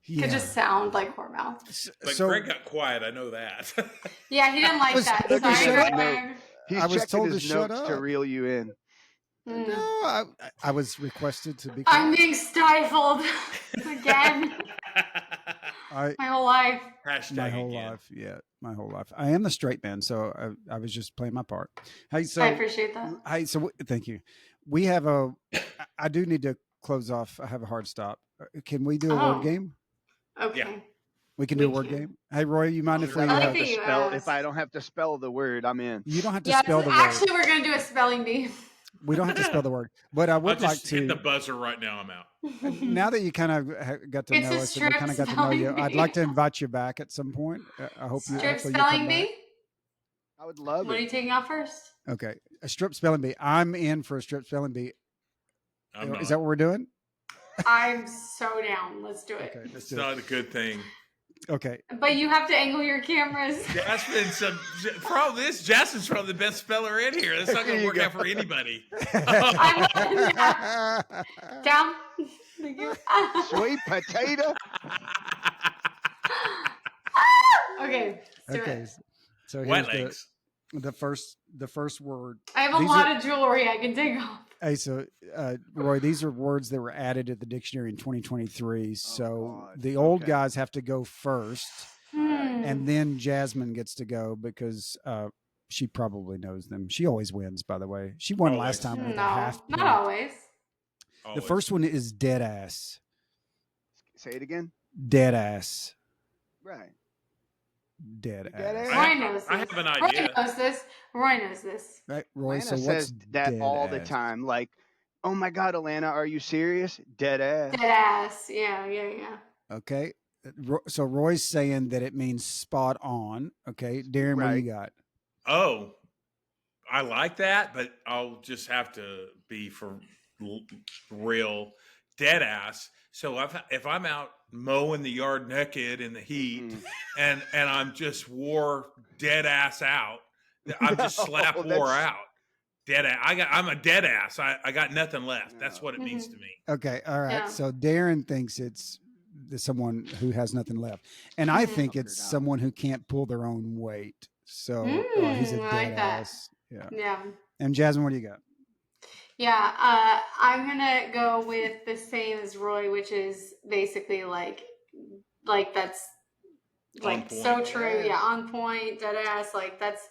It could just sound like whore mouth. But So Greg got quiet. I know that. Yeah, he didn't like was that. told to Sorry, shut up. Greg. He's I was checking told his to shut notes to up. reel you in. no, I was requested to be. I'm being stifled again. I My whole life. Hashtag my whole again. life, yeah, my whole life. I am the straight man, so I was just playing my part. Hey, so I appreciate that. thank you. We have I do need to close off. I have a hard stop. Can we do a Oh. word game? Okay. Yeah. We can do We a word can. game. Hey, Roy, you mind if we? I like that If you if I asked. don't have to spell the word, I'm in. You don't have to Yeah, spell the actually, word. we're gonna do a spelling bee. We don't have to spell the word, but I I'll would like just hit the to. buzzer right now. I'm out. Now that you kind of got to It's know a us, and we strip kind of got to know you, spelling I'd bee. like to invite you back at some point. I hope you. Strip hopefully you'll come spelling back. bee. I would love What are it. you taking out first? Okay, a strip spelling bee. I'm in for a strip spelling bee. I'm not. Is that what we're doing? I'm so down. Let's do it. Okay, let's It's do it. not a good thing. Okay, But you have to angle your cameras. Jasmine's problem is Jasmine's probably the best speller in here. That's not going There to you work go. out for anybody. I'm down. Thank you. Sweet potato. Okay. Let's do okay. it. So Wet here's legs. the first word. I have a These lot are- of jewelry I can take off. Hey, so Roy, these are words that were added at the dictionary in 2023. So God. the old Okay. guys have to go first, Hmm. and then Jasmine gets to go because she probably knows them. She always wins, by the way. She won last Always. time with a No, half. not point. always. The Always. first one is dead ass. Say it again. Dead ass. Right. Dead Dead ass. ass? Roy knows this. I have an Roy idea. knows this. Roy knows this. Right, Roy. Lana So what's says that dead all the ass? time. Like, oh my God, Alana, are you serious? Dead ass. Dead ass. Yeah. Okay. So Roy's saying that it means spot on. Okay, Darren, what do Right. you got? Oh, I like that, but I'll just have to be for real dead ass. So if I'm out mowing the yard naked in the heat Mhm. and I'm just wore dead ass out, I'm just slap No, wore that's- out. Dead ass. I'm a dead ass. I got nothing left. That's what it means to me. Okay, all right. Yeah. So Darren thinks it's someone who has nothing left, and I think Hunkered it's out. someone who can't pull their own weight. So he's a I dead like that. ass. Yeah. Yeah. And Jasmine, what do you got? Yeah, I'm gonna go with the same as Roy, which is basically like that's like point. so true. Yes. Yeah, on point, dead ass. Like that's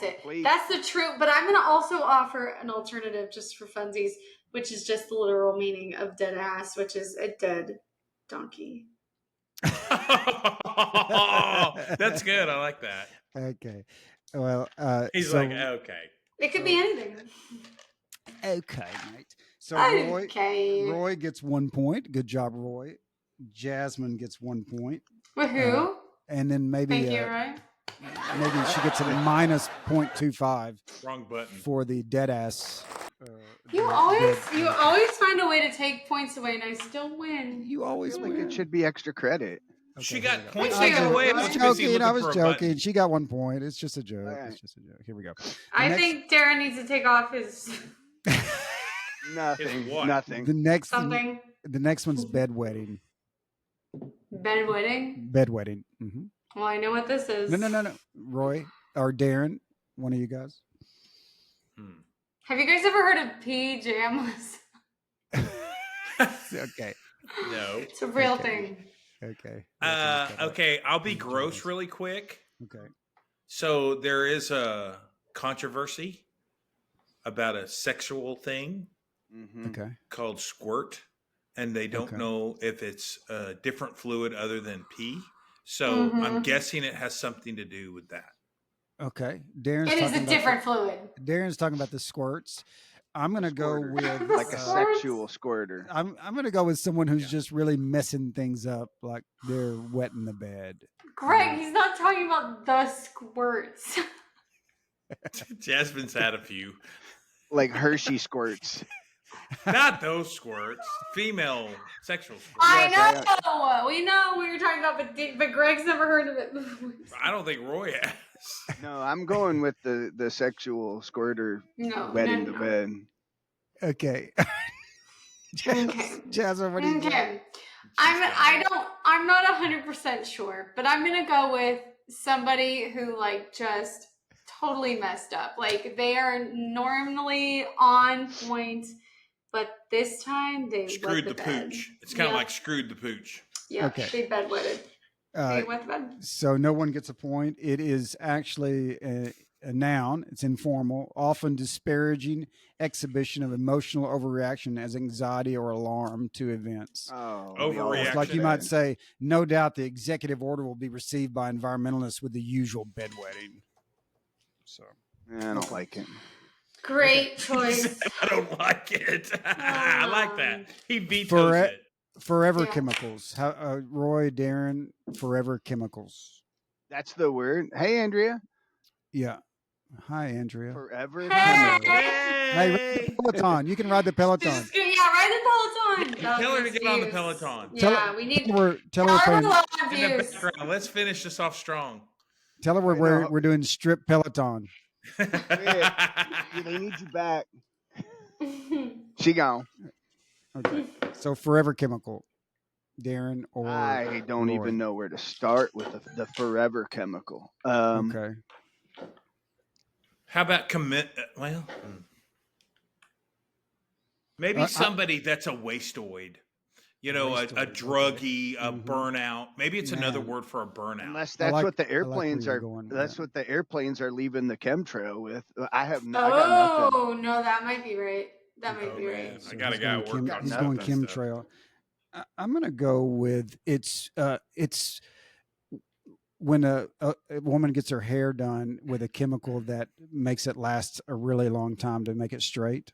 it. Please. That's the true. But I'm gonna also offer an alternative just for funsies, which is just the literal meaning of dead ass, which is a dead donkey. That's good. I like that. Okay. Well, He's so, like, okay. It could be anything. okay, mate. So Okay. Roy gets 1 point. Good job, Roy. Jasmine gets 1 point, Woohoo! and then maybe Thank you, Roy. maybe she gets a minus 0.25 Wrong button. for the dead ass. You always find a way to take points away, and I still win. You I always feel like win. it should be extra credit. She Okay, got here we go. points Thank taken you. away. I I was was busy looking I was for a joking. button. She got 1 point. It's just a joke. Okay. It's just a joke. Here we go. I next- think Darren needs to take off his Nothing. It's what? Nothing. the next something. the next one's bedwetting. Bedwetting. Bedwetting. Mm-hmm. Well, I know what this is. No. Roy or Darren, one of you guys. Have you guys ever heard of pajamas? Okay. No. It's a real Okay. thing. Okay. Okay, I'll be gross really quick. Okay. So there is a controversy about a sexual thing Mhm. Okay. called squirt, and they don't Okay. know if it's a different fluid other than pee. So I'm Mhm. guessing it has something to do with that. Okay. Darren's It is talking a about different fluid. Darren's talking about the squirts. I'm gonna go Squirter. with Like a Squirt? sexual squirter. I'm gonna go with someone who's Yeah. just really messing things up, like they're wetting the bed. Greg, he's not talking about the squirts. Jasmine's had a few. Like Hershey squirts. Not those squirts. Female sexual squirts. I Yes, know. We know what you're talking about, but Greg's never heard of it. I don't think Roy has. No, I'm going with the sexual squirter No, wetting no, the no. bed. Okay. Okay. Jasmine, what do you got? Okay. I'm not 100% sure, but I'm gonna go with somebody who like just totally messed up. Like they are normally on point, but this time they Screwed wet the bed. pooch. It's kind of Yep. like screwed the pooch. Yeah, Okay. they bedwetted. Uh, They wet the bed. so no one gets a point. It is actually a noun. It's informal, often disparaging exhibition of emotional overreaction as anxiety or alarm to events. Oh, Overreaction. It's like you might say, no doubt the executive order will be received by environmentalists with the usual bedwetting. So I don't like it. Great choice. I don't like it. I like that. He vetoes For it. Forever Yeah. Chemicals. How, Roy, Darren, Forever Chemicals. That's the word. Hey, Andrea. Yeah. Hi, Andrea. Forever. Hey! Chemical. Hey, ride the Peloton. You can ride the Peloton. Ride the Peloton. Tell her to get on the Views. Peloton. Yeah, we need. Tell her Tell we're her playing, we're low on In the views. background. Let's finish this off strong. tell her I know. we're doing strip Peloton. Yeah, they need you back. She gone. Okay. So Forever Chemical. Darren or I don't Roy. even know where to start with the Forever Chemical. Okay. How about commit? Maybe I- somebody that's a wasteoid. You know, a Wasteoid, druggie, a Mhm. burnout. Maybe it's another Man. word for a burnout. Unless I that's like- what the I like where airplanes you're are. going, That's yeah. what the airplanes are leaving the chemtrail with. I got nothing. Oh no, that might be right. That might Oh, be man. right. I got a he's guy going at work. got He's nothing. going that stuff. chemtrail. I'm going to go with it's when a woman gets her hair done with a chemical that makes it last a really long time to make it straight.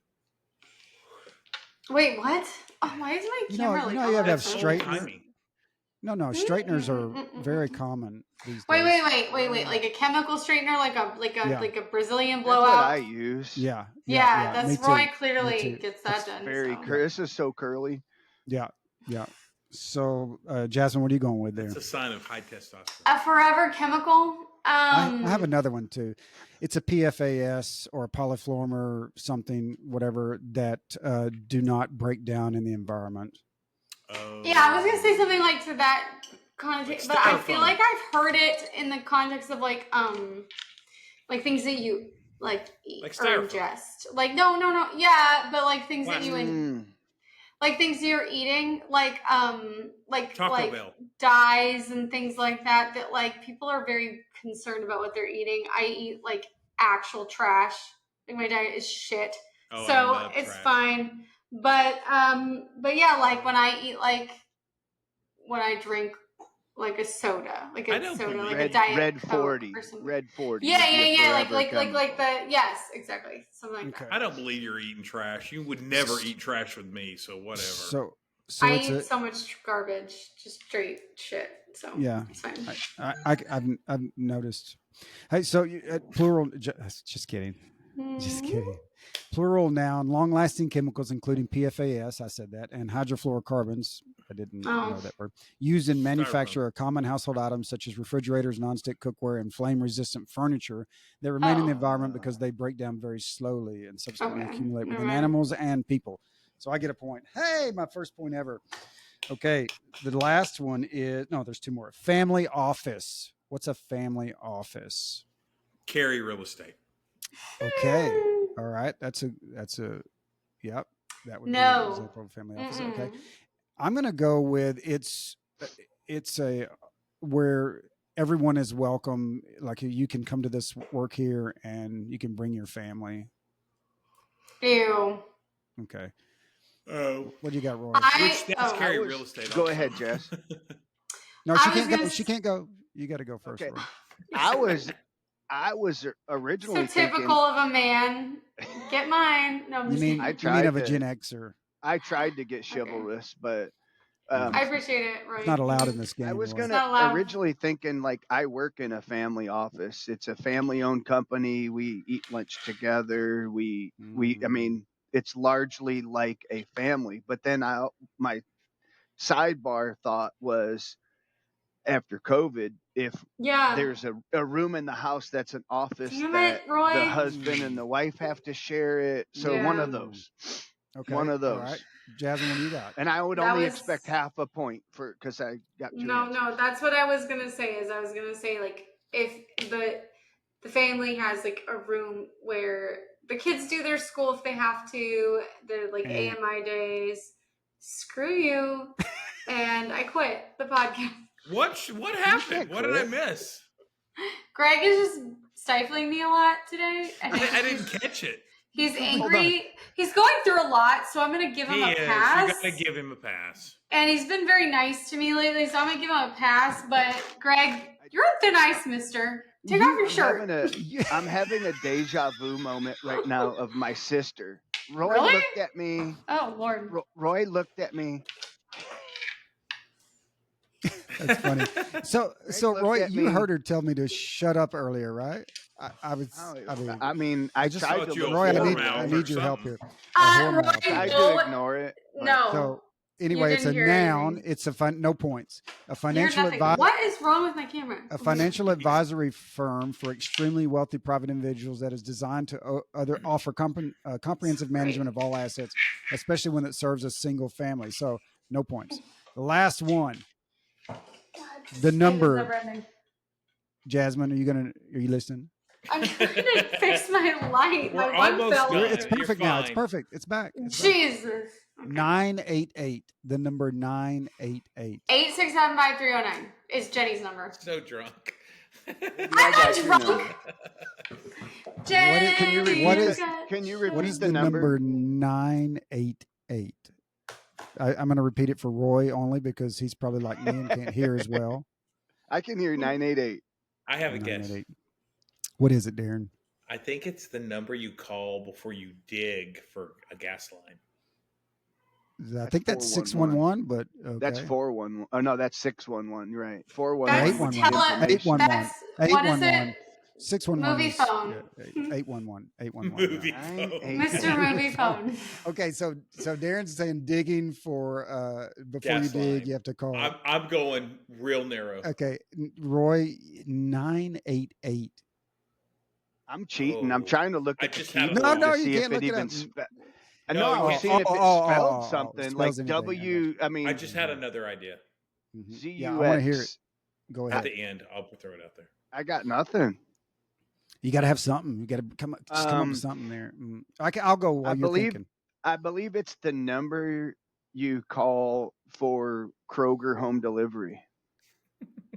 Wait, what? Oh, why is my You know- camera you like? know all you have to have of a sudden? straight- Timing. No, straighteners are very common these Wait, days. wait! Like a chemical straightener, Yeah. like a Brazilian That's what blowout. I use. Yeah. Yeah, me that's Roy too. clearly Me too. gets that It's done. very. so. This is so curly. Yeah. So, Jasmine, what are you going with there? It's a sign of high testosterone. A forever chemical. I have another one too. It's a PFAS or a polyfluorm or something, whatever, that do not break down in the environment. Oh. Yeah, I was gonna say something like to that context, but I feel like I've heard it in the context of like things that you like eat like or styrofoam. ingest. Like no, yeah, but like things that you like things you're eating, like Taco Bell. dyes and things like that. That like people are very concerned about what they're eating. I eat like actual trash. Like my diet is shit, so it's trash. Fine. But yeah, like when I drink like a soda, like a soda, like a diet Red Coke 40 or something. Red 40. Yeah, like the yes, exactly, something like that. I don't believe you're eating trash. You would never eat trash with me, so whatever. So I eat so much garbage, just straight shit. So yeah, it's fine. I've noticed. Hey, so plural. Just kidding. Just kidding. Plural noun, long-lasting chemicals, including PFAS, I said that, and hydrofluorocarbons, I didn't know that word, used in manufacture of common household items such as refrigerators, nonstick cookware, and flame-resistant furniture that remain in the environment because they break down very slowly and subsequently accumulate within animals and people. So I get a point. Hey, my first point ever. Okay, the last one is, no, there's two more. Family office. What's a family office? Carry real estate. Okay. All right. That's a yep. That would be an example of family office. Okay. I'm gonna go with it's a where everyone is welcome. Like you can come to this work here and you can bring your family. Ew. Okay. Oh. What do you got, Roy? That's carry real estate. Go ahead, Jess. No, she can't go. She can't go. You got to go first. Okay. Roy. I was originally so typical of a man. Get mine. No, I'm you mean of a Gen Xer. I tried to get chivalrous, but I appreciate it. Right? It's not allowed in this game. I was originally thinking like I work in a family office. It's a family-owned company. We eat lunch together. I mean, it's largely like a family. But then my sidebar thought was, after COVID, if there's a room in the house that's an office the husband and the wife have to share it. So one of those. Okay. One of those. All right. Jasmine, what do you got? And I would only expect half a point because I got two answers. No, that's what I was gonna say. I was gonna say like if the family has like a room where the kids do their school if they have to, they're like AMI days. Screw you, and I quit the podcast. What happened? What did I miss? Greg is just stifling me a lot today. I didn't catch it. He's angry. He's going through a lot, so I'm going to give him a pass. You got to give him a pass. And he's been very nice to me lately, so I'm going to give him a pass. But, Greg, you're on thin ice, mister. Take off your shirt. I'm having a deja vu moment right now of my sister. Roy looked at me. Oh, Lord. Roy looked at me. That's funny. So Roy, you heard her tell me to shut up earlier, right? I tried to. Roy, I need your help here. Roy, I tried to ignore it. No. So anyway, it's a noun. Anything. It's no points. A financial advisor. What is wrong with my camera? A financial advisory firm for extremely wealthy private individuals that is designed to offer comprehensive management of all assets, especially when it serves a single family. So no points. The last one. The number. Jasmine, are you listening? I'm trying to fix my light. We're almost done. It's perfect now. It's perfect. It's back. Jesus. Okay. 988. The number 988. 8675309 is Jenny's number. So drunk. I'm not drunk. Jenny, can you repeat what is the number? 988? I'm going to repeat it for Roy only because he's probably like me and can't hear as well. I can hear 988. I have a guess. What is it, Darren? I think it's the number you call before you dig for a gas line. I think that's 611, but okay. That's 411. Oh no, that's 611. You're right. 411. 811. 811. 811. 611 Movie is phone. 811. 811. Movie Yeah. phone. Mr. Movie Phone. Okay, so Darren's saying digging for before Gas you dig, line. you have to call. I'm going real narrow. Okay, Roy 988. I'm cheating. I'm trying to look I at the just had a keyboard thought. No, to you see if can't it look it even. up. I No, know you I was can't. seeing if it spelled something spells like anything. I got W. I mean, I just had another idea. Mhm. Yeah, I want to hear it. ZUX. Go At ahead. the end, I'll throw it out there. I got nothing. You got to have something. You got to come up with something there. I'll go while you're thinking. I believe it's the number you call for Kroger home delivery.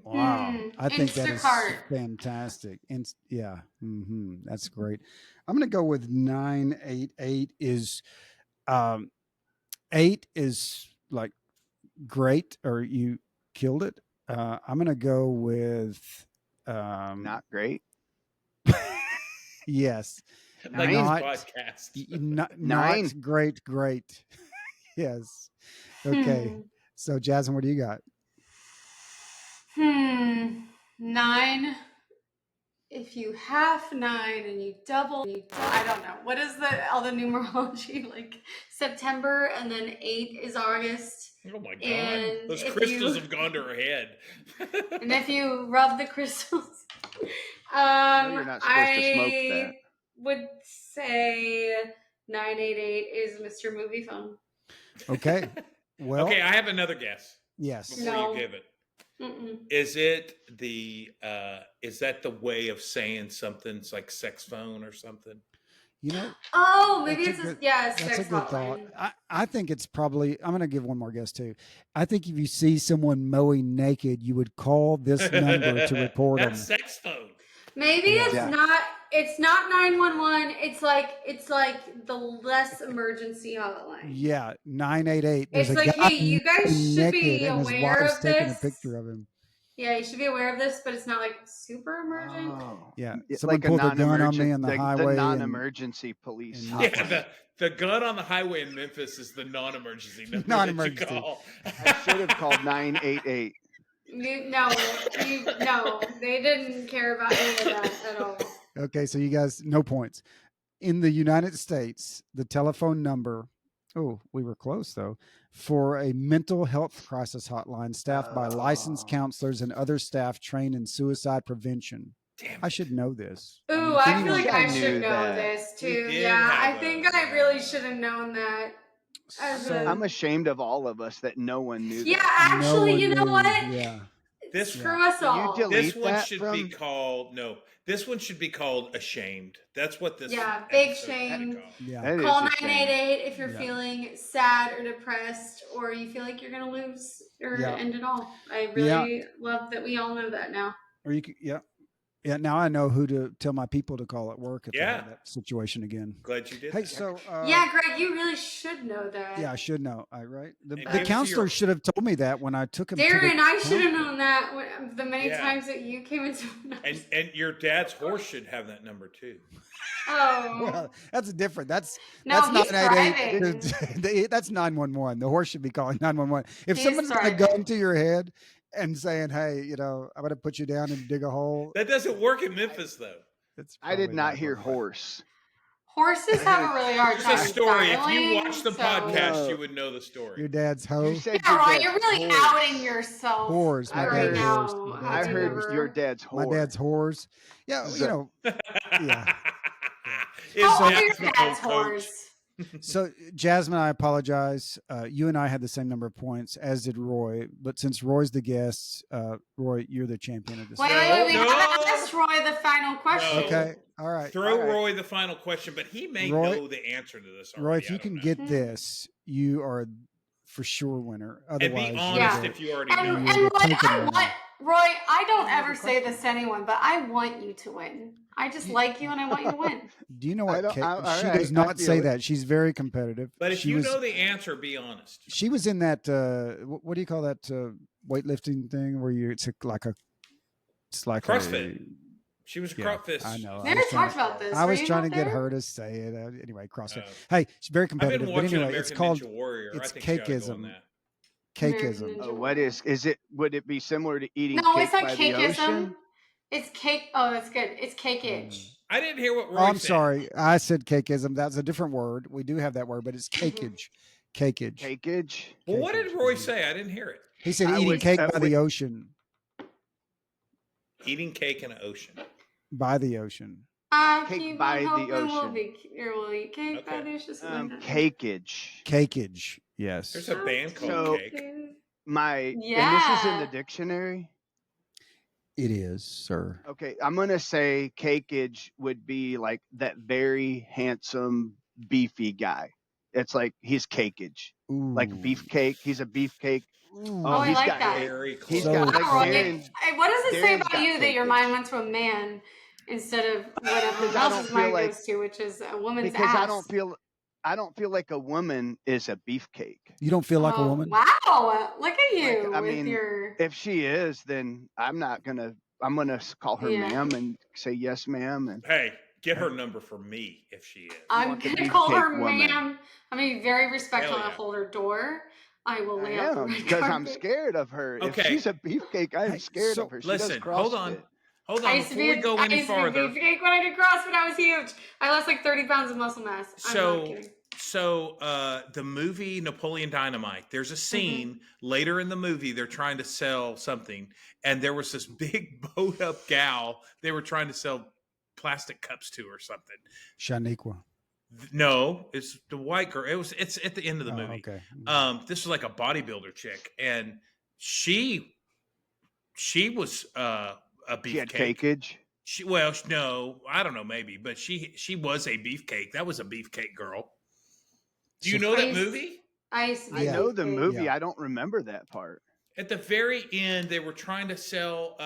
Wow, I think that is Instacart. fantastic. That's great. I'm going to go with 988. Is 8 is like great, or you killed it. I'm going to go with Not great. yes, Like Nine. this podcast. not Nine. great. Yes. Okay. So Jasmine, what do you got? 9. If you half 9 and you double, I don't know. What is all the numerology? Like September, and then 8 is August. Oh my god. And Those if crystals you- have gone to her head. And if you rub the crystals, you're not supposed to smoke that. would say 988 is Mr. Movie Phone. Okay. Well, Okay, I have another guess yes. before No. you give it. Mm-mm. Is it is that the way of saying something's like sex phone or something? You know, Oh, maybe that's it's a a good- yes. that's a Sex good thought. hotline. I think it's probably, I'm going to give one more guess too. I think if you see someone mowing naked, you would call this number to report them. That's sex phone. Maybe Yeah. it's not 911. It's like the less emergency hotline. Yeah, 988. There's It's a like, guy hey, you guys should naked be and his aware wife's of taking a this. picture of him. Yeah, you should be aware of this, but it's not like super emergent. Oh. Yeah, It's someone like a pulled a gun on me non-emergent, on the the highway. non-emergency police. and- Yeah, the gun on the highway in Memphis is the non-emergency number Non-emergency. that you call. I should have called 988. No, they didn't care about any of that at all. Okay, so you guys, no points. In the United States, the telephone number, oh, we were close though, for a mental health crisis hotline staffed by licensed counselors and other staff trained in suicide prevention. Damn I should know this. Ooh, if I feel like I knew should know that. this We too. did Yeah, I have think a- I really should have known that. I'm ashamed of all of us that no one knew Yeah, that. actually, one you know knew. what? Yeah. This Screw us Can you all. delete this one that should from- be called no. This one should be called ashamed. That's what this. Yeah, big episode should be shame. called. Yeah. That is Call a shame. 988 if you're Yeah. feeling sad or depressed, or you feel like you're gonna lose or Yeah. end it all. I really love that we all know that now. Or you could, yeah. Yeah, now I know who to tell my people to call at work if they Yeah. have that situation again. Glad you did. Hey, that. so Yeah, Greg, you really should know that. yeah, I should know. Right? The give it to counselor your- should have told me that when I took him. Darren, I should have counselor. known that the many Yeah. times that you came into my And your dad's horse should have that number too. Oh. Well, that's different. That's No, he's 988. That's 911. The horse should be calling 911. If He's someone's got a thriving. gun to your head and saying, "Hey, I'm going to put you down and dig a hole," That doesn't work in Memphis though. it's I did probably not hear working. horse. Horses have a really hard It's time. a story. If you styling, watch the so- podcast, No. you would know the story. Your dad's hoe. You said Yeah, your Ryan, dad's you're really horse. outing yourself Whores. My I right heard- now. My I dad's heard whores. your dad's My whore. dad's whores. Yeah, So- yeah. Is How old are that your the dad's coach? horse? So, Jasmine, I apologize. You and I had the same number of points, as did Roy. But since Roy's the guest, Roy, you're the champion of this. Wait, No, wait, we no. haven't asked Roy the final question. No. Okay. All right. Throw all right. Roy the final question, but he may Roy- know the answer to this. Roy, Already. if you I can don't know. get this, you are for sure winner. and Otherwise, be you're honest the- if you already And, know. and You're Roy, the token I winner. want Roy. I don't ever say this to anyone, but I want you to win. I just like you, and I want you to win. Do you know I what? don't- Kate, all she right, does I not feel say it. that. She's very competitive. But if she you was, know the answer, be honest. she was in that. What do you call that weightlifting thing where you? It's like a. It's like CrossFit. A, She was yeah, CrossFit. I know. We I never was trying talked about this. I Were was you trying not to get there? her to say it. Anyway, CrossFit. Oh. Hey, she's very I've competitive. been But watching anyway, American it's called Ninja Warrior. it's I think she ought to go on cakeism. that. cakeism. Ninja What is it? Would it be similar to eating No, cake it's not by the cakeism. ocean? It's cake. Oh, that's good. It's cakeage. I didn't hear what Roy Oh, I'm said. sorry. I said cakeism. That's a different word. We do have that word, but it's cakeage. Cakeage. Cakeage. Well, what did Roy Mhm. say? I didn't hear it. He said I eating would- cake by the ocean. Eating cake in an ocean. By the ocean. Cake Keep by on the hoping ocean. we'll eat cake by Okay. the ocean. Something like that. Cakeage. Cakeage. Yes. There's a band called So- Cake. And this is in the Yeah. dictionary. It is, sir. Okay, I'm gonna say cakeage would be like that very handsome, beefy guy. It's like he's cakeage, like Ooh. beefcake. He's a beefcake. Ooh. Oh, I he's like got that. Very close. He's So got like Wow, Roy, Darren. what does it say Darren's about got you that your cakeage. mind went to a man instead of what everyone Because I don't else's feel mind like- goes to, which is a woman's Because ass? I don't feel like a woman is a beefcake. You don't feel like a Oh, woman? Wow, look at you I with mean, your. If she is, then I'm gonna call her Yeah. ma'am and say yes, ma'am. And Hey, get her number for me if she is. I'm want the gonna call her beefcake woman. ma'am. I'm gonna be very respectful Hell and yeah. hold her door. I will lay out the red because I'm carpet. scared of her. If Okay. she's a beefcake, I'm Hey, scared so of her. She Listen, does hold on. CrossFit. Hold I on. used to Before we be go any farther. beefcake when I did CrossFit. I was huge. I lost like 30 pounds of muscle mass. I'm not kidding. So the movie Napoleon Dynamite, there's a scene later in the movie, they're trying to sell something, and there was this big bowed up gal they were trying to sell plastic cups to or something. Shaniqua. No, it's the white girl. It's at the end of the movie. Okay. This was like a bodybuilder chick, and she was a She had beefcake. cakeage. No, I don't know, maybe, but she was a beefcake. That was a beefcake girl. Do you So- know that I used- movie? I used to be I know the beefcake. movie. Yeah. I don't remember that part. At the very end, they were trying to sell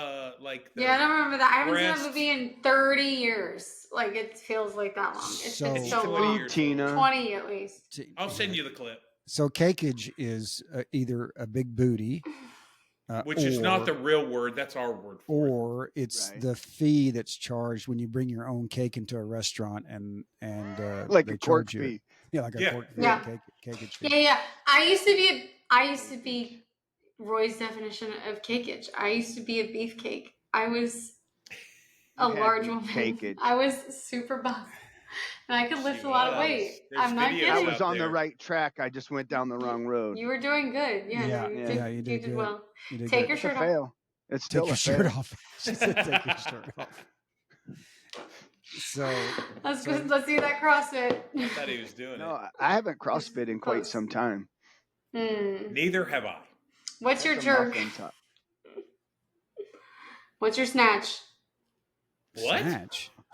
like the Yeah, I don't remember that. I haven't seen breasts. that movie in 30 years. Like, it feels like that long. It's So- been so 20 long. years. Tina. 20 at least. I'll send you the clip, So cakeage is either a big booty, which is not the real word. That's our word for it. or it's Right. the fee that's charged when you bring your own cake into a restaurant and Like they a cork charge you. fee. Yeah, like a Yeah. cork fee, Yeah. cakeage fee. Yeah. I used to be Roy's definition of cakeage. I used to be a beefcake. I was a You had large woman. cakeage. I was super buff. And I could lift She a lot of was. weight. There's I'm not videos kidding. I out was on the there. right track. I just went down the wrong road. You were doing good. Yeah, Yeah, no, you yeah, you did did good. well. You did Take good. your It's a shirt off. fail. It's still Take your a shirt fail. off. She said, "Take your shirt off." So Let's so- let's see that CrossFit. I thought he was doing No, I haven't CrossFit in quite Close. some time. it. Neither have I. What's your That's a jerk? muffin top. What's your snatch? What?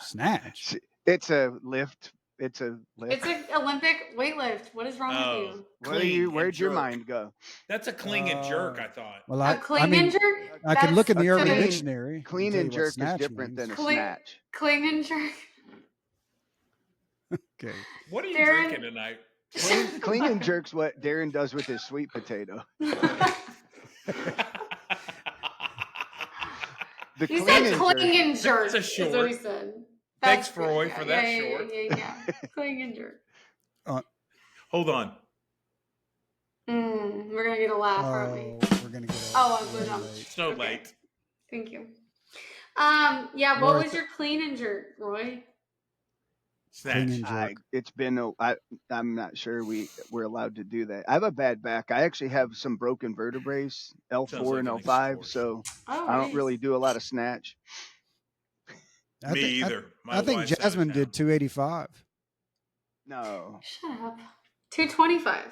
Snatch. It's a lift. It's a lift. It's an Olympic weightlift. What is wrong Oh. with you? Clean and Where'd your jerk. mind go? That's a cling and jerk, I thought. Well, A clean mean, and jerk? I could look in the That's- Urban clean- Dictionary. and Clean tell you and what jerk is snatch different than a means. Clean- snatch. Clean and jerk. Okay. What are you Darren- drinking tonight? Clean and jerk's what Darren does with his sweet potato. The He clean said and cling jerk. and jerk. That's a Is what short. he said. Thanks, That's Roy, good. for that yeah, short. Yeah. Cling and jerk. Hold on. We're gonna get a laugh, aren't we? We're gonna get. Oh, I'm good. So Okay. late. Thank you. Yeah. What was your clean and jerk, Roy? Snatch. Clean and jerk. It's been. I'm not sure we're allowed to do that. I have a bad back. I actually have some broken vertebrae, L4 Sounds like and an L5, extortion. so Oh, I don't nice. really do a lot of snatch. I Me think, either. My I think wife's out of Jasmine town. did 285, No, Shut up. 225.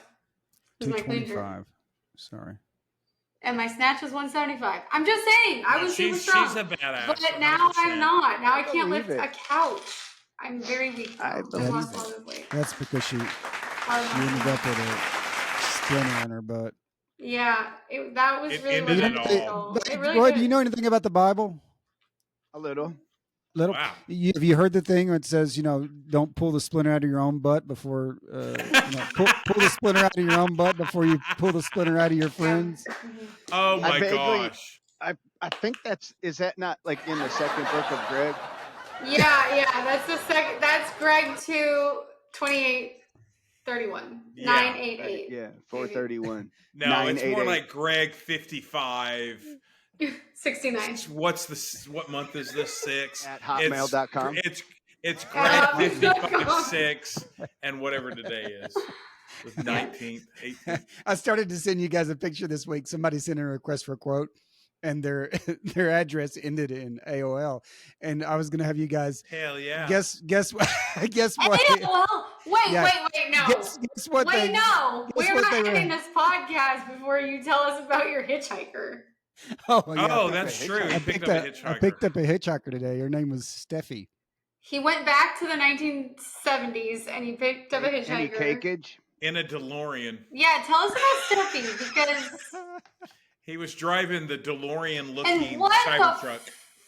Was my clean jerk. 225. Sorry. And my snatch was 175. I'm just saying, I was super strong. She's a badass. But now 100%. I'm not. Now I I can't believe lift it. a couch. I'm very weak. I I've believe lost it. all this weight. That's because she ended up with a splinter in her butt. Yeah, that was It really ended what it I all. felt. It really Roy, did. do you know anything about the Bible? a little. Little. Wow. Have you heard the thing where it says, don't pull the splinter out of your own butt before, pull the splinter out of your own butt before you pull the splinter out of your friends? Mhm. Oh I my vaguely- gosh. I think is that not like in the second book of Greg? Yeah, that's the second. That's Greg 2, 28, 31. Yeah. 988. Yeah, 431. No, Nine, it's eight, more eight. like Greg 55, 69. What month is this? 6 At hotmail.com. It's grad 55 6 and whatever today is. The 19th, 18th. I started to send you guys a picture this week. Somebody sent in a request for a quote, and their address ended in AOL. And I was going to have you guys hell yeah guess what? AOL. Wait, no. Guess what? No. We're not ending this podcast before you tell us about your hitchhiker. Oh, that's true. I picked up a hitchhiker today. Her name was Steffi. He went back to the 1970s and he picked up a hitchhiker. Any cakeage? In a DeLorean. Yeah, tell us about Steffi because he was driving the DeLorean-looking and what Cybertruck.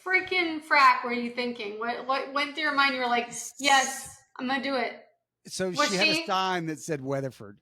Freaking frack were you thinking? What went through your mind? You were like, yes, I'm gonna do it. So she had a sign that said Weatherford.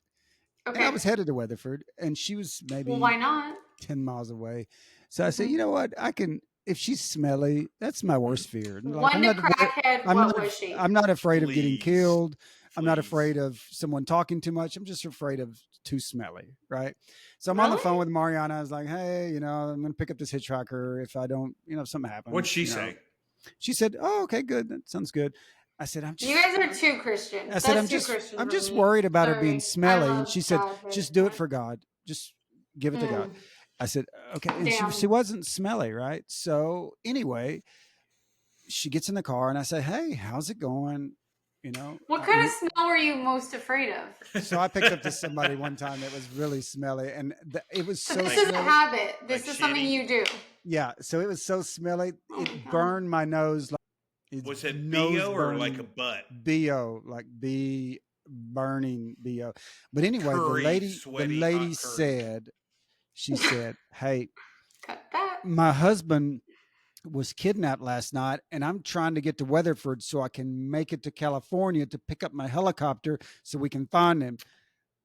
Okay. And I was headed to Weatherford, and she was maybe why not 10 miles away. So I said, you know what? I can. If she's smelly, that's my worst fear. Like, was she? I'm not afraid of getting killed. I'm not afraid of someone talking too much. I'm just afraid of too smelly, right? So I'm on the phone with Mariana. I was like, hey, I'm going to pick up this hitchhiker. If I don't, if something happens. What'd she say? She said, oh, okay, good. That sounds good. I said, you guys are too Christian. I said, I'm just worried about her being smelly. And she said, just do it for God. Just give it to God. I said, okay. And she wasn't smelly, right? So anyway, she gets in the car and I say, hey, how's it going? What kind of smell were you most afraid of? So I picked up to somebody one time that was really smelly, and it was so. This smelly. is a habit. This is something you do. Yeah. So it was so smelly, it burned my nose. Was it BO or like a butt? BO, like burning BO. But anyway, the lady said, she said, hey, cut that. My husband was kidnapped last night, and I'm trying to get to Weatherford so I can make it to California to pick up my helicopter so we can find him.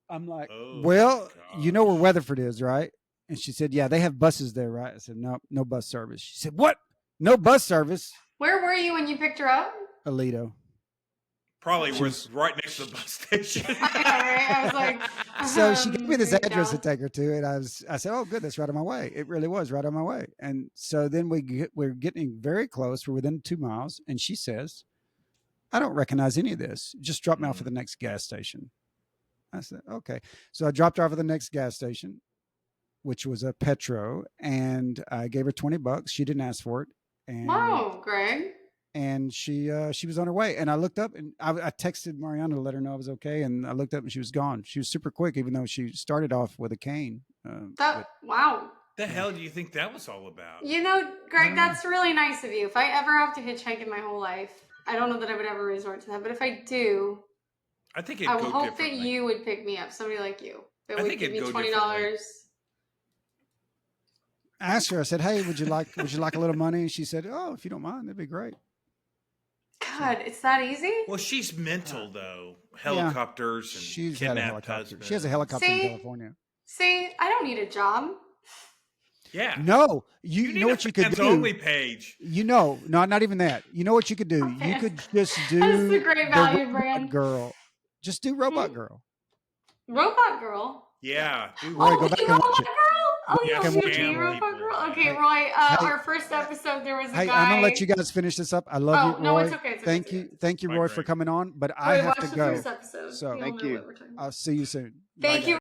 I'm like, well, you know where Weatherford is, right? And she said, yeah, they have buses there, right? I said, no bus service. She said, what? No bus service? Where were you when you picked her up? Alito. Probably was right next to the bus station. I was like, so she gave me this address to take her to, and I said, oh, good, that's right on my way. It really was right on my way. And so then we're getting very close. We're within 2 miles, and she says, I don't recognize any of this. Just drop me off at the next gas station. I said, okay. So I dropped her off at the next gas station, which was a Petro, and I gave her $20. She didn't ask for it. And wow, Greg. And she was on her way, and I looked up and I texted Mariana to let her know I was okay, and I looked up and she was gone. She was super quick, even though she started off with a cane. Wow. The hell do you think that was all about? Greg, that's really nice of you. If I ever have to hitchhike in my whole life, I don't know that I would ever resort to that, but if I do, I think I would hope that you would pick me up, somebody like you. That would give me $20. I asked her, I said, hey, would you like a little money? And she said, oh, if you don't mind, that'd be great. God, it's that easy? Well, she's mental, though. Helicopters and she's kidnapped husbands. She has a helicopter in California. See, I don't need a job. Yeah. No, you know what you could do? Only page. Not even that. You know what you could do? Okay. You could just do That's a great value brand. Girl. Just do Robot Girl. Robot Girl? Yeah. Roy, go back and watch it. Oh, yeah, Robot Girl. Okay, Roy. Our first episode, there was a guy. I'm gonna let you guys finish this up. I love you, Roy. No, it's okay. Thank you, Roy, for coming on. But I have to go. The first episode. So thank you. I'll see you soon. Thank you.